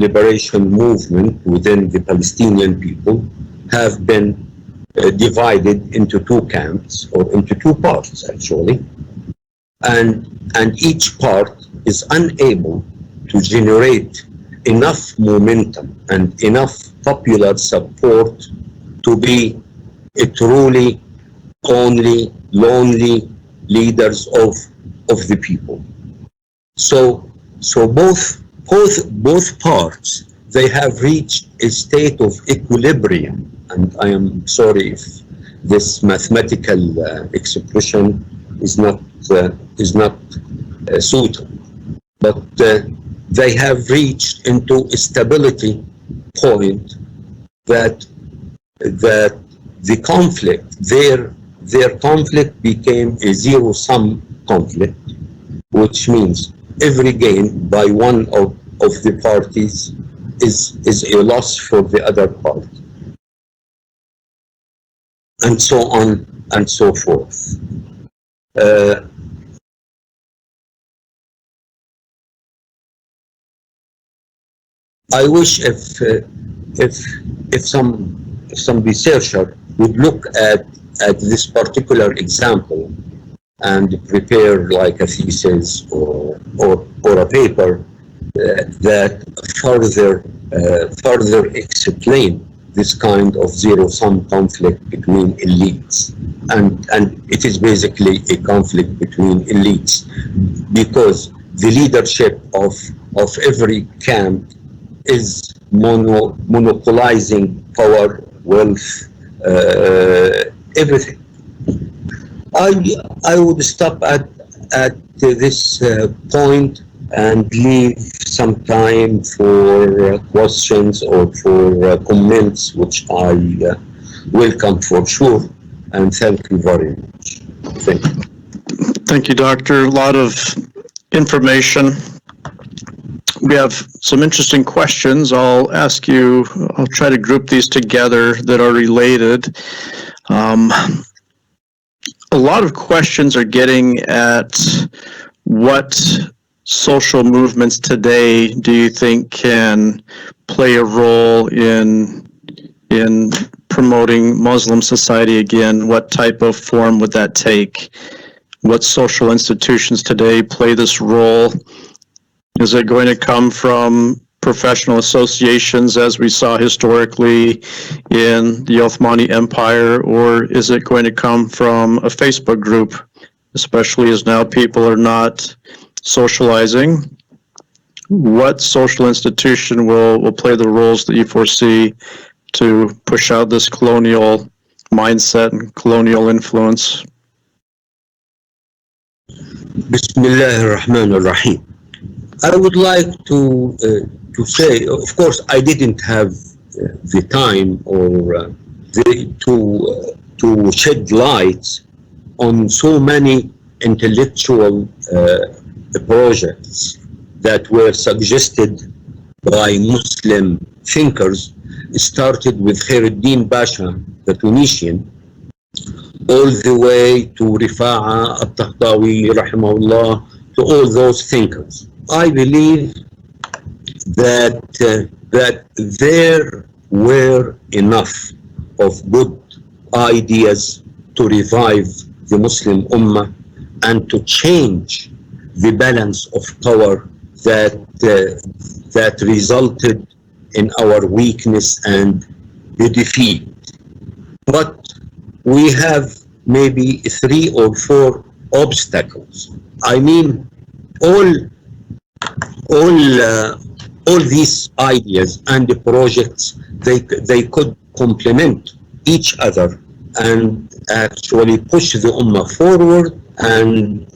liberation movement within the Palestinian people have been divided into two camps, or into two parts actually, and each part is unable to generate enough momentum and enough popular support to be a truly lonely leaders of the people. So both parts, they have reached a state of equilibrium, and I am sorry if this mathematical expression is not suitable, but they have reached into a stability point that the conflict, their conflict became a zero-sum conflict, which means every gain by one of the parties is a loss for the other party, and so on and so forth. I wish if some researcher would look at this particular example and prepare like a thesis or a paper that further explain this kind of zero-sum conflict between elites, and it is basically a conflict between elites, because the leadership of every camp is monopolizing power, wealth, everything. I would stop at this point and leave some time for questions or for comments, which I welcome for sure. And thank you very much. Thank you. Thank you, Doctor. A lot of information. We have some interesting questions. I'll try to group these together that are related. A lot of questions are getting at what social movements today do you think can play a role in promoting Muslim society again? What type of form would that take? What social institutions today play this role? Is it going to come from professional associations as we saw historically in the Ottomani Empire, or is it going to come from a Facebook group, especially as now people are not socializing? What social institution will play the roles that you foresee to push out this colonial mindset and colonial influence? Bismillah ar-Rahman ar-Rahim. I would like to say, of course, I didn't have the time or to shed light on so many intellectual projects that were suggested by Muslim thinkers. It started with Khairuddin Pasha, the Tunisian, all the way to Rifa'a al-Tahtawi, rahimahullah, to all those thinkers. I believe that there were enough of good ideas to revive the Muslim Ummah and to change the balance of power that resulted in our weakness and the defeat. But we have maybe 3 or 4 obstacles. I mean, all these ideas and the projects, they could complement each other and actually push the Ummah forward and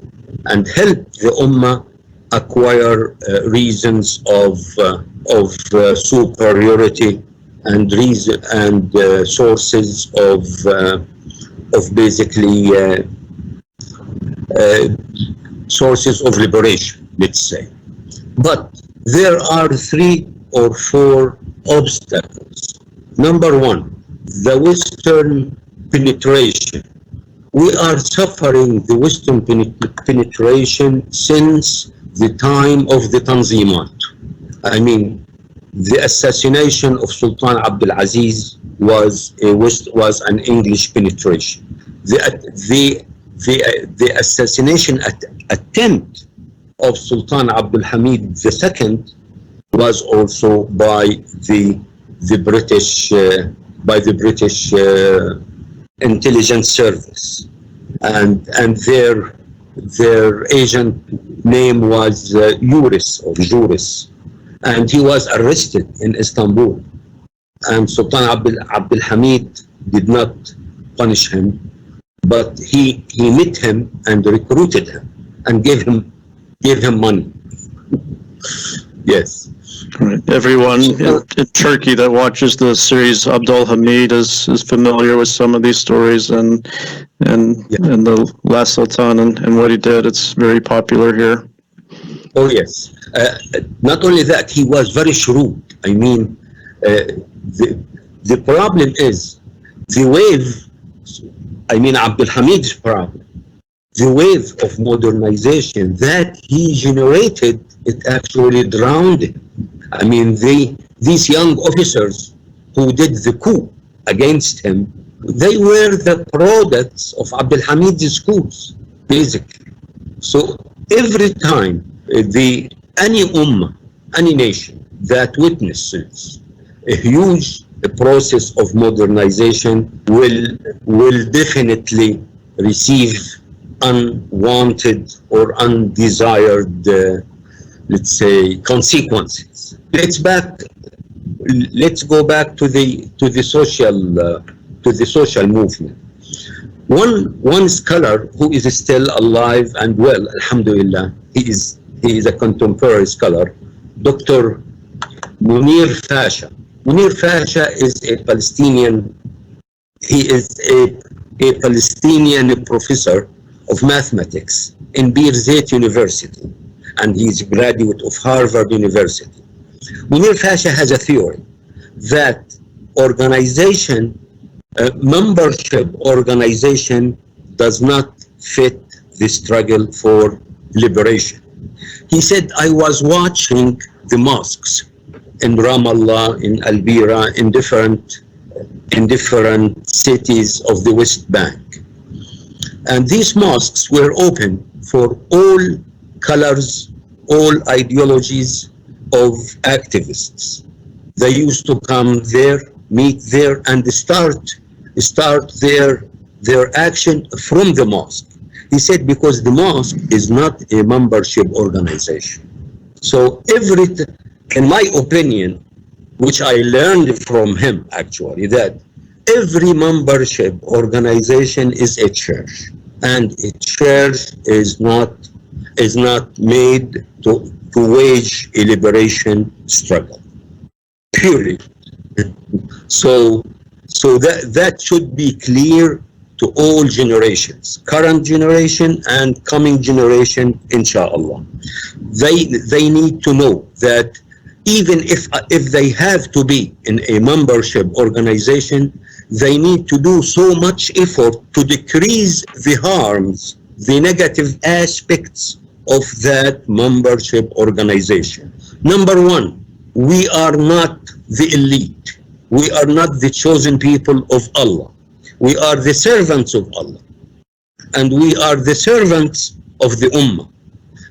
help the Ummah acquire reasons of superiority and sources of basically sources of liberation, let's say. But there are 3 or 4 obstacles. Number 1, the Western penetration. We are suffering the Western penetration since the time of the Tanzimat. I mean, the assassination of Sultan Abdul Aziz was an English penetration. The assassination attempt of Sultan Abdul Hamid II was also by the British intelligence service, and their agent name was Juris, and he was arrested in Istanbul, and Sultan Abdul Hamid did not punish him, but he met him and recruited him and gave him money. Yes. Right. Everyone in Turkey that watches the series Abdul Hamid is familiar with some of these stories and the last Sultan and what he did. It's very popular here. Oh yes. Not only that, he was very shrewd. I mean, the problem is the wave. I mean, Abdul Hamid's problem. The wave of modernization that he generated, it actually drowned him. I mean, these young officers who did the coup against him, they were the products of Abdul Hamid's schools, basically. So every time any ummah, any nation that witnesses a huge process of modernization will definitely receive unwanted or undesired, let's say, consequences. Let's go back to the social movement. One scholar who is still alive and well, alhamdulillah, he is a contemporary scholar, Dr. Munir Fasha. Munir Fasha is a Palestinian. He is a Palestinian professor of mathematics in Birzeit University, and he's a graduate of Harvard University. Munir Fasha has a theory that membership organization does not fit the struggle for liberation. He said, I was watching the mosques in Ramallah, in Al-Bira, in different cities of the West Bank. And these mosques were open for all colors, all ideologies, of activists. They used to come there, meet there, and start their action from the mosque. He said because the mosque is not a membership organization. So in my opinion, which I learned from him actually, that every membership organization is a church, and a church is not made to wage a liberation struggle. Period. So that should be clear to all generations, current generation and coming generation, inshallah. They need to know that even if they have to be in a membership organization, they need to do so much effort to decrease the harms, the negative aspects of that membership organization. Number one, we are not the elite. We are not the chosen people of Allah. We are the servants of Allah. And we are the servants of the Ummah.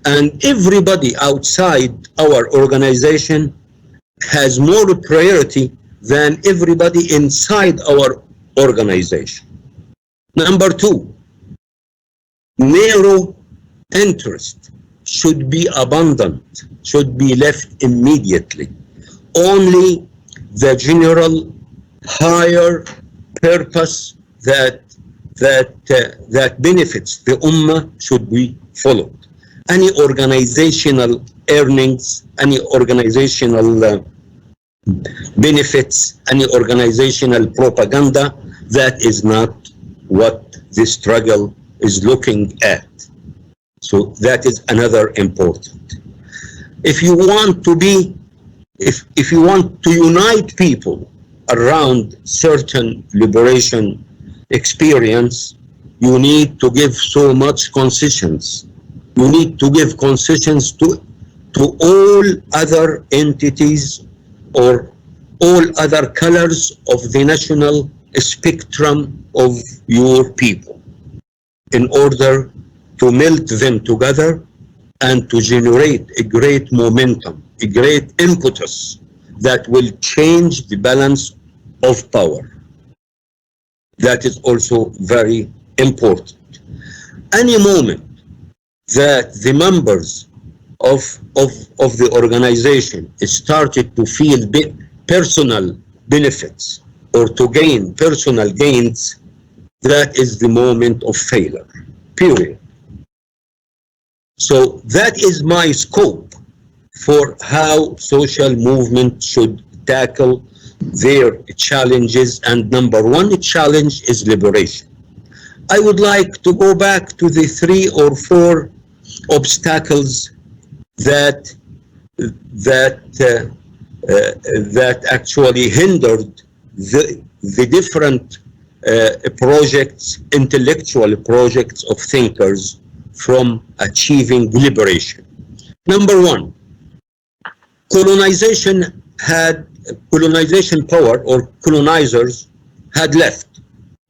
And everybody outside our organization has more priority than everybody inside our organization. Number two, narrow interest should be abundant, should be left immediately. Only the general higher purpose that benefits the Ummah should be followed. Any organizational earnings, any organizational benefits, any organizational propaganda, that is not what the struggle is looking at. So that is another important. If you want to be, if you want to unite people around certain liberation experience, you need to give so much concessions. You need to give concessions to all other entities or all other colors of the national spectrum of your people in order to melt them together and to generate a great momentum, a great impetus that will change the balance of power. That is also very important. Any moment that the members of the organization started to feel personal benefits or to gain personal gains, that is the moment of failure, period. So that is my scope for how social movement should tackle their challenges, and number one challenge is liberation. I would like to go back to the 3 or 4 obstacles that actually hindered the different projects, intellectual projects of thinkers from achieving liberation. Number one, colonization power or colonizers had left,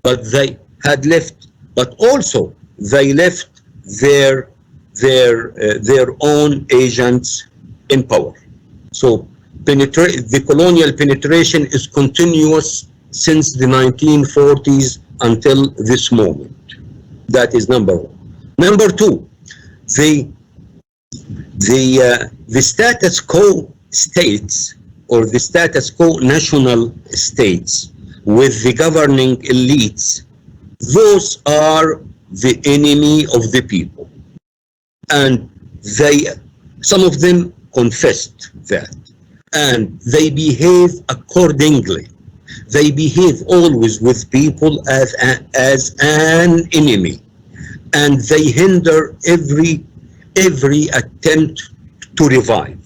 but also they left their own agents in power. So the colonial penetration is continuous since the 1940s until this moment. That is number one. Number two, the status quo states or the status quo national states with the governing elites, those are the enemy of the people. And some of them confessed that. And they behave accordingly. They behave always with people as an enemy. And they hinder every attempt to revive.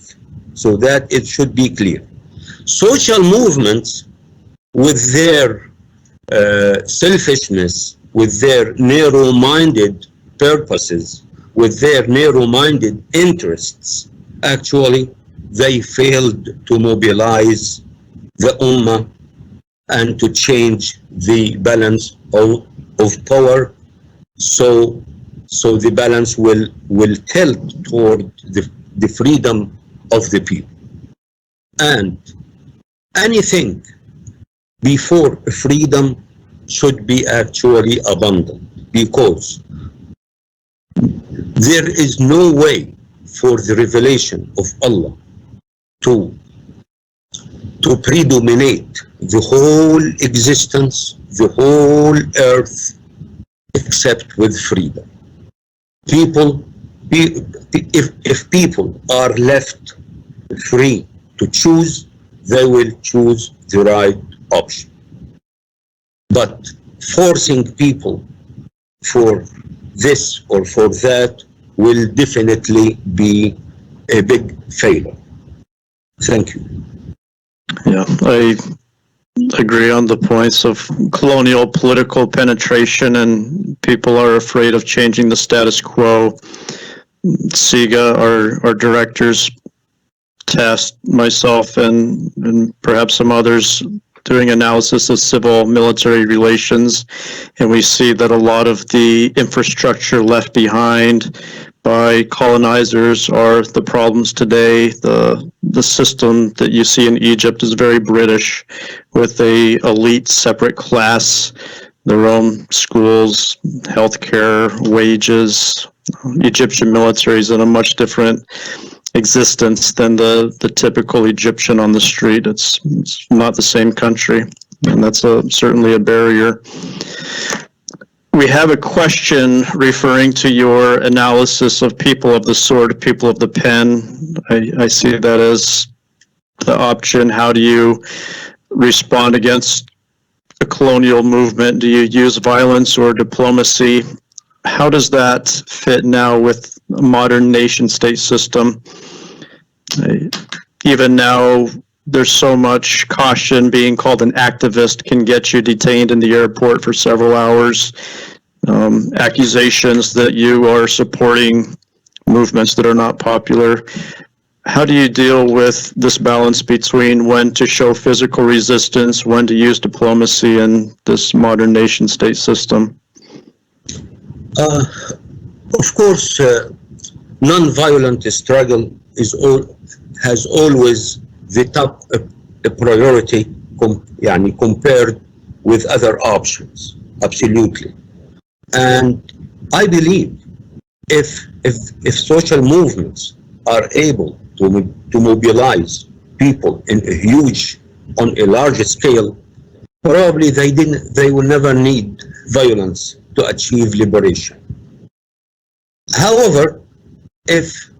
So that it should be clear. Social movements, with their selfishness, with their narrow-minded purposes, with their narrow-minded interests, actually they failed to mobilize the Ummah and to change the balance of power, so the balance will tilt toward the freedom of the people. And anything before freedom should be actually abandoned, because there is no way for the revelation of Allah to predominate the whole existence, the whole earth, except with freedom. If people are left free to choose, they will choose the right option. But forcing people for this or for that will definitely be a big failure. Thank you. Yeah, I agree on the points of colonial political penetration, and people are afraid of changing the status quo. CIGA, our directors, tasked myself and perhaps some others doing analysis of civil-military relations, and we see that a lot of the infrastructure left behind by colonizers are the problems today. The system that you see in Egypt is very British, with a elite separate class, their own schools, healthcare, wages. Egyptian military is in a much different existence than the typical Egyptian on the street. It's not the same country, and that's certainly a barrier. We have a question referring to your analysis of people of the sword, people of the pen. I see that as the option. How do you respond against a colonial movement? Do you use violence or diplomacy? How does that fit now with a modern nation-state system? Even now, there's so much caution. Being called an activist can get you detained in the airport for several hours. Accusations that you are supporting movements that are not popular. How do you deal with this balance between when to show physical resistance, when to use diplomacy in this modern nation-state system? Of course, non-violent struggle has always the top priority compared with other options. Absolutely. And I believe if social movements are able to mobilize people on a large scale, probably they will never need violence to achieve liberation. However, if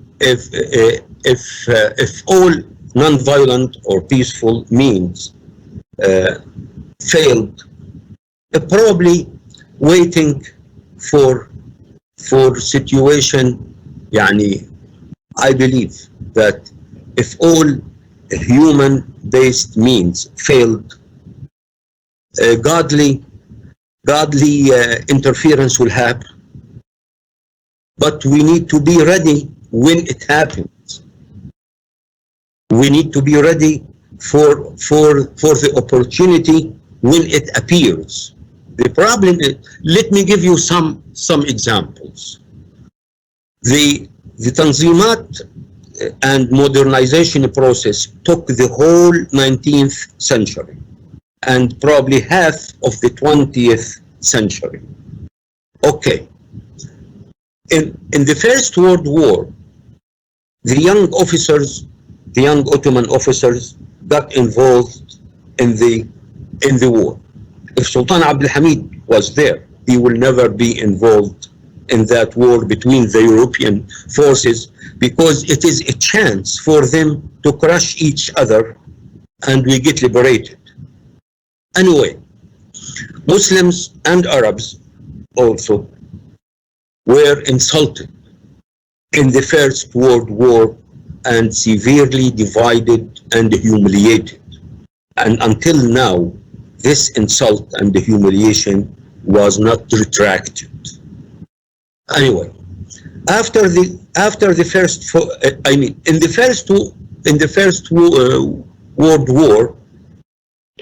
all non-violent or peaceful means failed, probably waiting for situation, I believe that if all human-based means failed, godly interference will happen. But we need to be ready when it happens. We need to be ready for the opportunity when it appears. The problem is, let me give you some examples. The Tanzimat and modernization process took the whole 19th century and probably half of the 20th century. Okay. In the First World War, the young Ottoman officers got involved in the war. If Sultan Abdul Hamid was there, he will never be involved in that war between the European forces, because it is a chance for them to crush each other and we get liberated. Anyway, Muslims and Arabs also were insulted in the First World War and severely divided and humiliated. And until now, this insult and humiliation was not retracted. Anyway, after the first, in the First World War,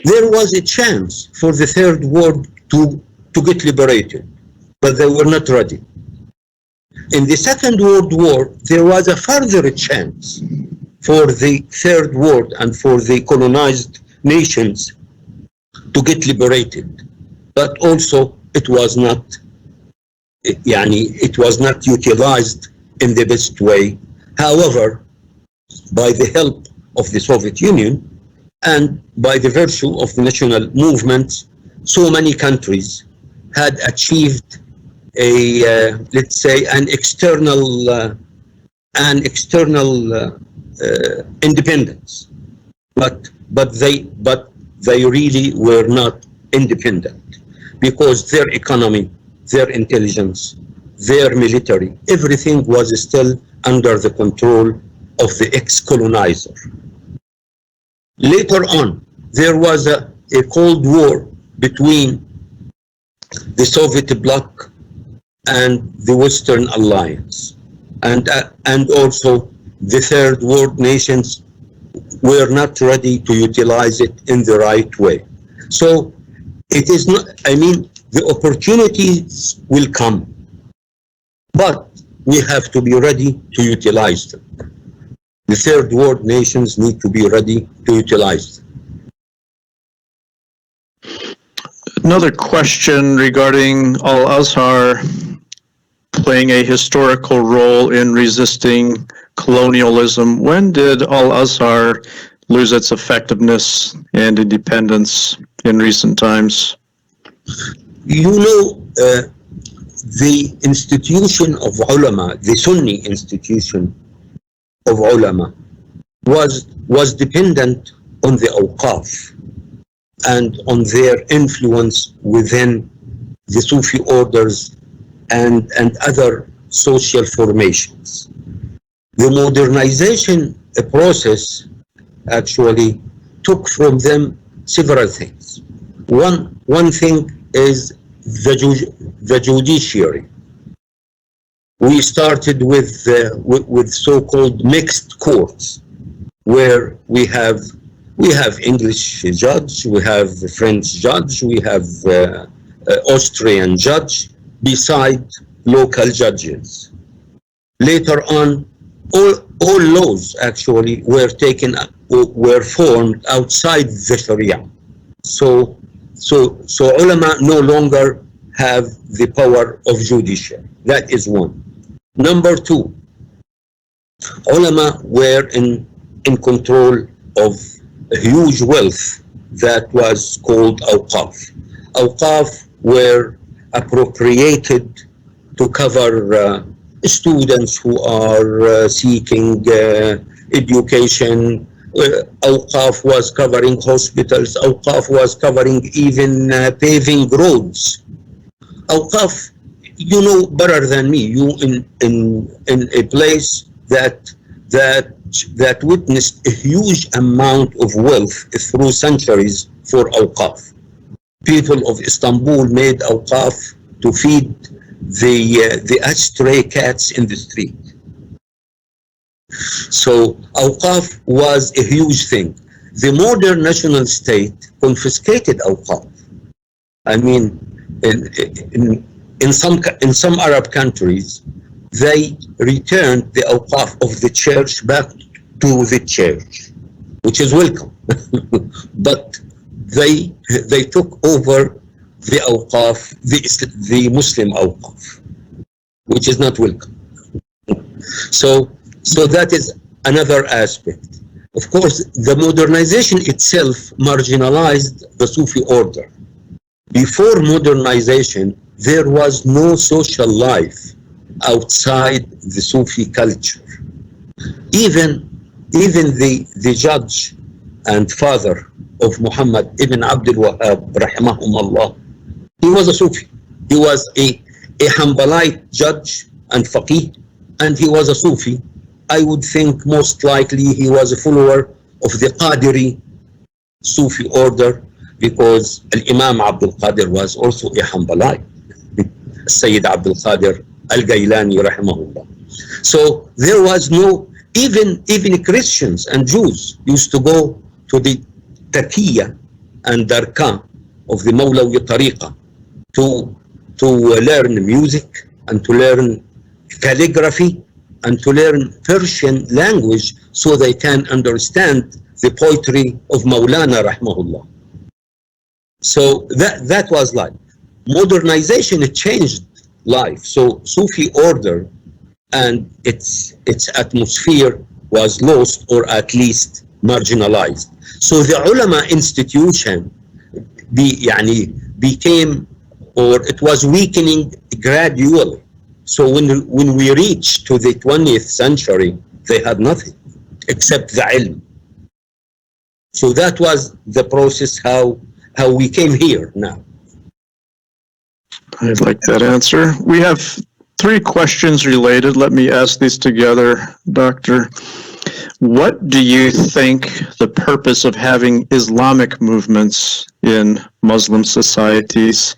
there was a chance for the Third World to get liberated, but they were not ready. In the Second World War, there was a further chance for the third world and for the colonized nations to get liberated. But also it was not utilized in the best way. However, by the help of the Soviet Union and by the virtue of the national movements, so many countries had achieved let's say, an external independence, but they really were not independent because their economy, their intelligence, their military, everything was still under the control of the ex-colonizer. Later on, there was a Cold War between the Soviet bloc and the Western Alliance, and also the third world nations were not ready to utilize it in the right way. So it is not, I mean, the opportunities will come, but we have to be ready to utilize them. The third world nations need to be ready to utilize them. Another question regarding Al-Azhar playing a historical role in resisting colonialism. When did Al-Azhar lose its effectiveness and independence in recent times? You know, the institution of ulama, the Sunni institution of ulama, was dependent on the awqaf and on their influence within the Sufi orders and other social formations. The modernization process actually took from them several things. One thing is the judiciary. We started with so-called mixed courts, where we have English judge, we have French judge, we have Austrian judge, beside local judges. Later on, all laws actually were formed outside the Sharia. So ulama no longer have the power of judiciary. That is one. Number two, ulama were in control of a huge wealth that was called awqaf. Awqaf were appropriated to cover students who are seeking education. Awqaf was covering hospitals. Awqaf was covering even paving roads. Awqaf, you know better than me. You in a place that witnessed a huge amount of wealth through centuries for awqaf. People of Istanbul made awqaf to feed the stray cats in the street. So awqaf was a huge thing. The modern national state confiscated awqaf. I mean, in some Arab countries, they returned the awqaf of the church back to the church, which is welcome. But they took over the awqaf, the Muslim awqaf, which is not welcome. So that is another aspect. Of course, the modernization itself marginalized the Sufi order. Before modernization, there was no social life outside the Sufi culture. Even the judge and father of Muhammad ibn Abdul Wahhab, rahimahumullah, he was a Sufi. He was a Hanbalite judge and faqih, and he was a Sufi. I would think most likely he was a follower of the Qadiri Sufi order, because Imam Abdul Qadir was also a Hanbalite. Sayyid Abdul Qadir al-Gailani, rahimahullah. So there was no, even Christians and Jews used to go to the Taqiyya and Darka of the Mawlawi Tariqa to learn music and to learn calligraphy and to learn Persian language so they can understand the poetry of Maulana rahmahullah. So that was life. Modernization, it changed life. So Sufi order and its atmosphere was lost or at least marginalized. So the ulama institution became, or it was weakening gradually. So when we reached to the 20th century, they had nothing except the ilm. So that was the process how we came here now. I like that answer. We have 3 questions related. Let me ask these together, Doctor. What do you think the purpose of having Islamic movements in Muslim societies?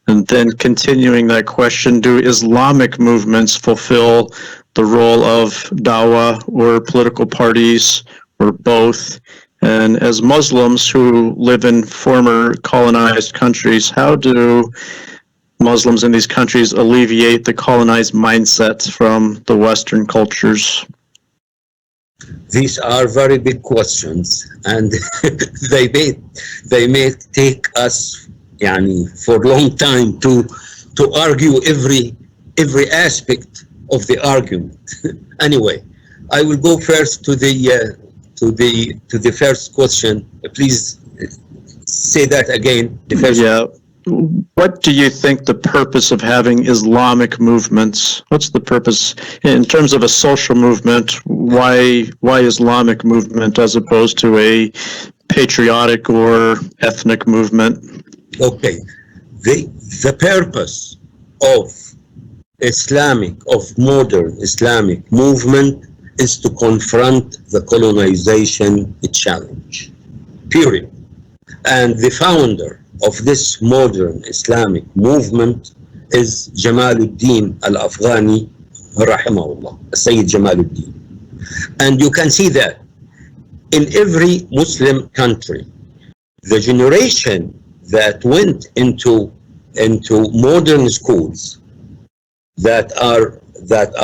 And then continuing that question, do Islamic movements fulfill the role of dawah or political parties or both? And as Muslims who live in former colonized countries, how do Muslims in these countries alleviate the colonized mindset from the Western cultures? These are very big questions, and they may take us for a long time to argue every aspect of the argument. Anyway, I will go first to the first question. Please say that again. The first. Yeah. What do you think the purpose of having Islamic movements? What's the purpose in terms of a social movement? Why Islamic movement as opposed to a patriotic or ethnic movement? Okay, the purpose of modern Islamic movement is to confront the colonization challenge, period. And the founder of this modern Islamic movement is Jamaluddin al-Afghani, rahimahullah, Sayyid Jamaluddin. And you can see that in every Muslim country, the generation that went into modern schools that are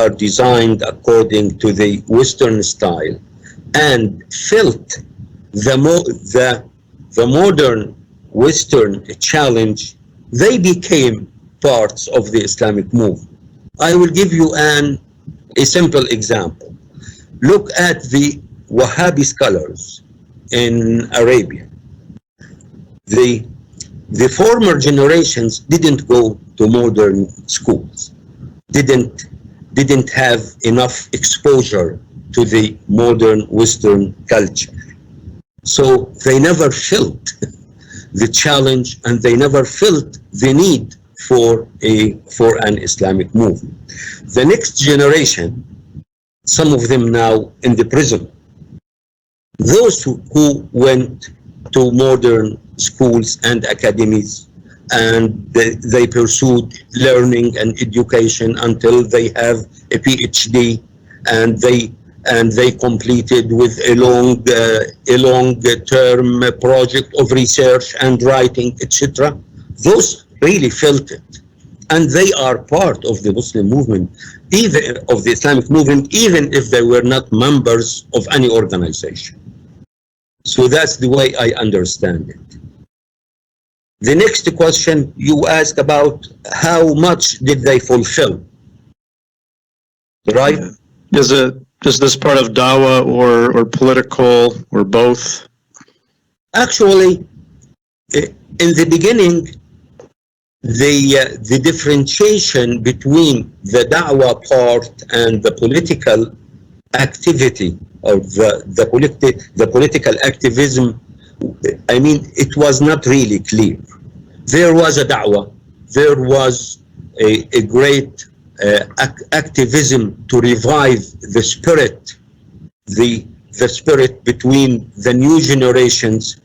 designed according to the Western style and felt the modern Western challenge, they became parts of the Islamic movement. I will give you a simple example. Look at the Wahhabi scholars in Arabia. The former generations didn't go to modern schools, didn't have enough exposure to the modern Western culture. So they never felt the challenge, and they never felt the need for an Islamic movement. The next generation, some of them now in the prison, those who went to modern schools and academies, and they pursued learning and education until they have a PhD, and they completed with a long-term project of research and writing, etc. Those really felt it, and they are part of the Muslim movement, even of the Islamic movement, even if they were not members of any organization. So that's the way I understand it. The next question you ask about how much did they fulfill, right? Is this part of dawah or political or both? Actually, in the beginning, the differentiation between the da'wah part and the political activity or the political activism, I mean, it was not really clear. There was a da'wah, there was a great activism to revive the spirit, the spirit between the new generations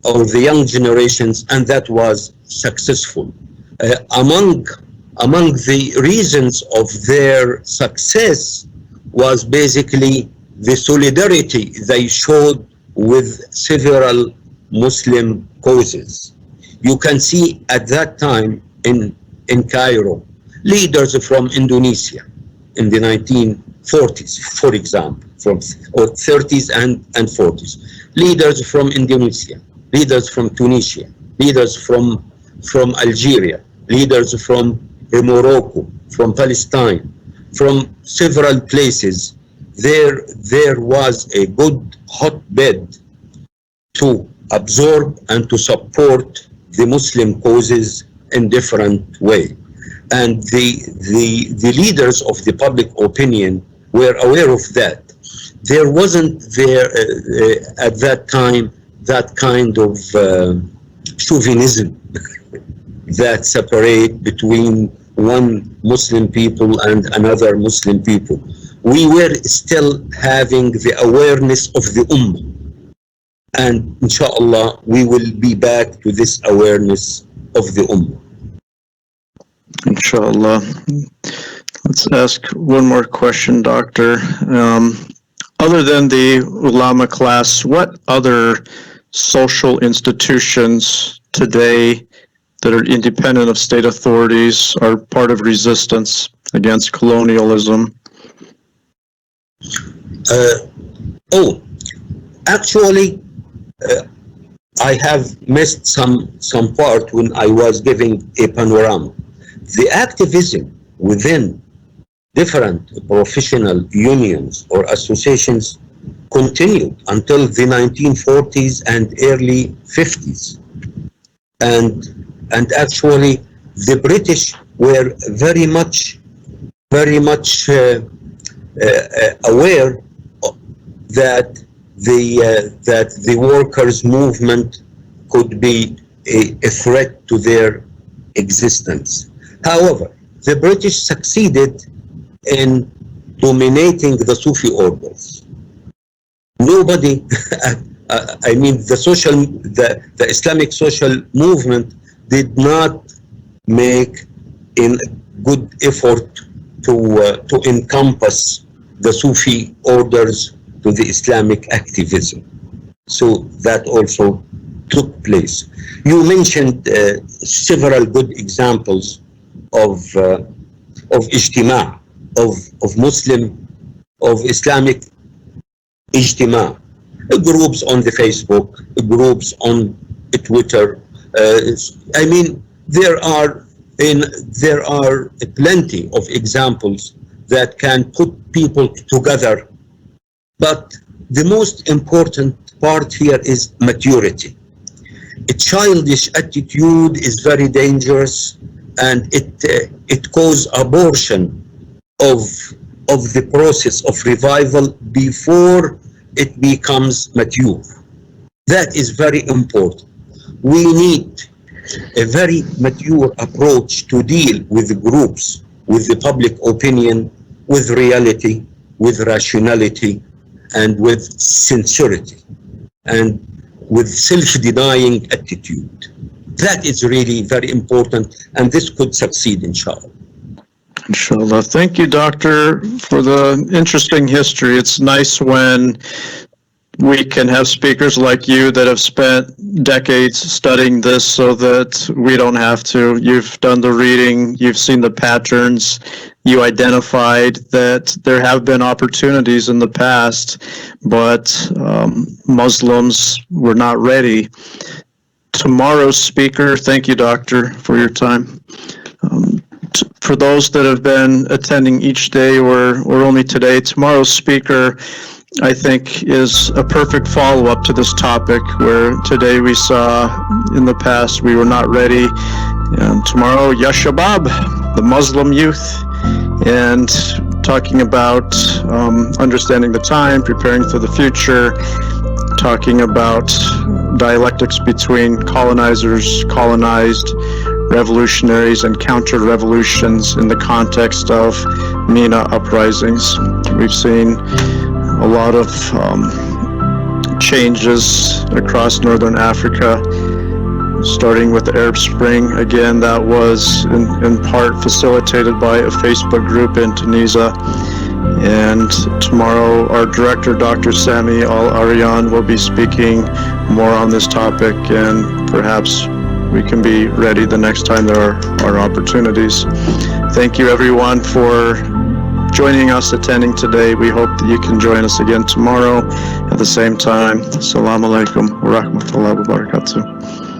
or the young generations, and that was successful. Among the reasons of their success was basically the solidarity they showed with several Muslim causes. You can see at that time in Cairo, leaders from Indonesia in the 40s, for example, or 30s and 40s. Leaders from Indonesia, leaders from Tunisia, leaders from Algeria, leaders from Morocco, from Palestine, from several places. There was a good hotbed to absorb and to support the Muslim causes in different way. And the leaders of the public opinion were aware of that. There wasn't there at that time that kind of chauvinism that separate between one Muslim people and another Muslim people. We were still having the awareness of the Ummah. And inshallah, we will be back to this awareness of the Ummah. Inshallah. Let's ask one more question, Doctor. Other than the ulama class, what other social institutions today that are independent of state authorities are part of resistance against colonialism? Actually, I have missed some part when I was giving a panorama. The activism within different professional unions or associations continued until the 1940s and early 50s. And actually, the British were very much aware that the workers' movement could be a threat to their existence. However, the British succeeded in dominating the Sufi orders. Nobody, I mean, the Islamic social movement did not make a good effort to encompass the Sufi orders to the Islamic activism. So that also took place. You mentioned several good examples of ijtima, of Islamic ijtima, groups on the Facebook, groups on Twitter. I mean, there are plenty of examples that can put people together. But the most important part here is maturity. A childish attitude is very dangerous, and it causes abortion of the process of revival before it becomes mature. That is very important. We need a very mature approach to deal with the groups, with the public opinion, with reality, with rationality, and with sincerity, and with self-denying attitude. That is really very important, and this could succeed, inshallah. Inshallah. Thank you, Doctor, for the interesting history. It's nice when we can have speakers like you that have spent decades studying this so that we don't have to. You've done the reading, you've seen the patterns, you identified that there have been opportunities in the past, but Muslims were not ready. Tomorrow's speaker, thank you, Doctor, for your time. For those that have been attending each day or only today, tomorrow's speaker, I think, is a perfect follow-up to this topic, where today we saw in the past we were not ready. And tomorrow, Ya Shabab, the Muslim youth, and talking about understanding the time, preparing for the future, talking about dialectics between colonizers, colonized, revolutionaries, and counter-revolutions in the context of MENA uprisings. We've seen a lot of changes across Northern Africa, starting with the Arab Spring. Again, that was in part facilitated by a Facebook group in Tunisia. And tomorrow, our director, Dr. Sami Al-Aryan, will be speaking more on this topic, and perhaps we can be ready the next time there are opportunities. Thank you, everyone, for joining us, attending today. We hope that you can join us again tomorrow at the same time. Assalamu alaikum wa rahmatullahi wa barakatuh.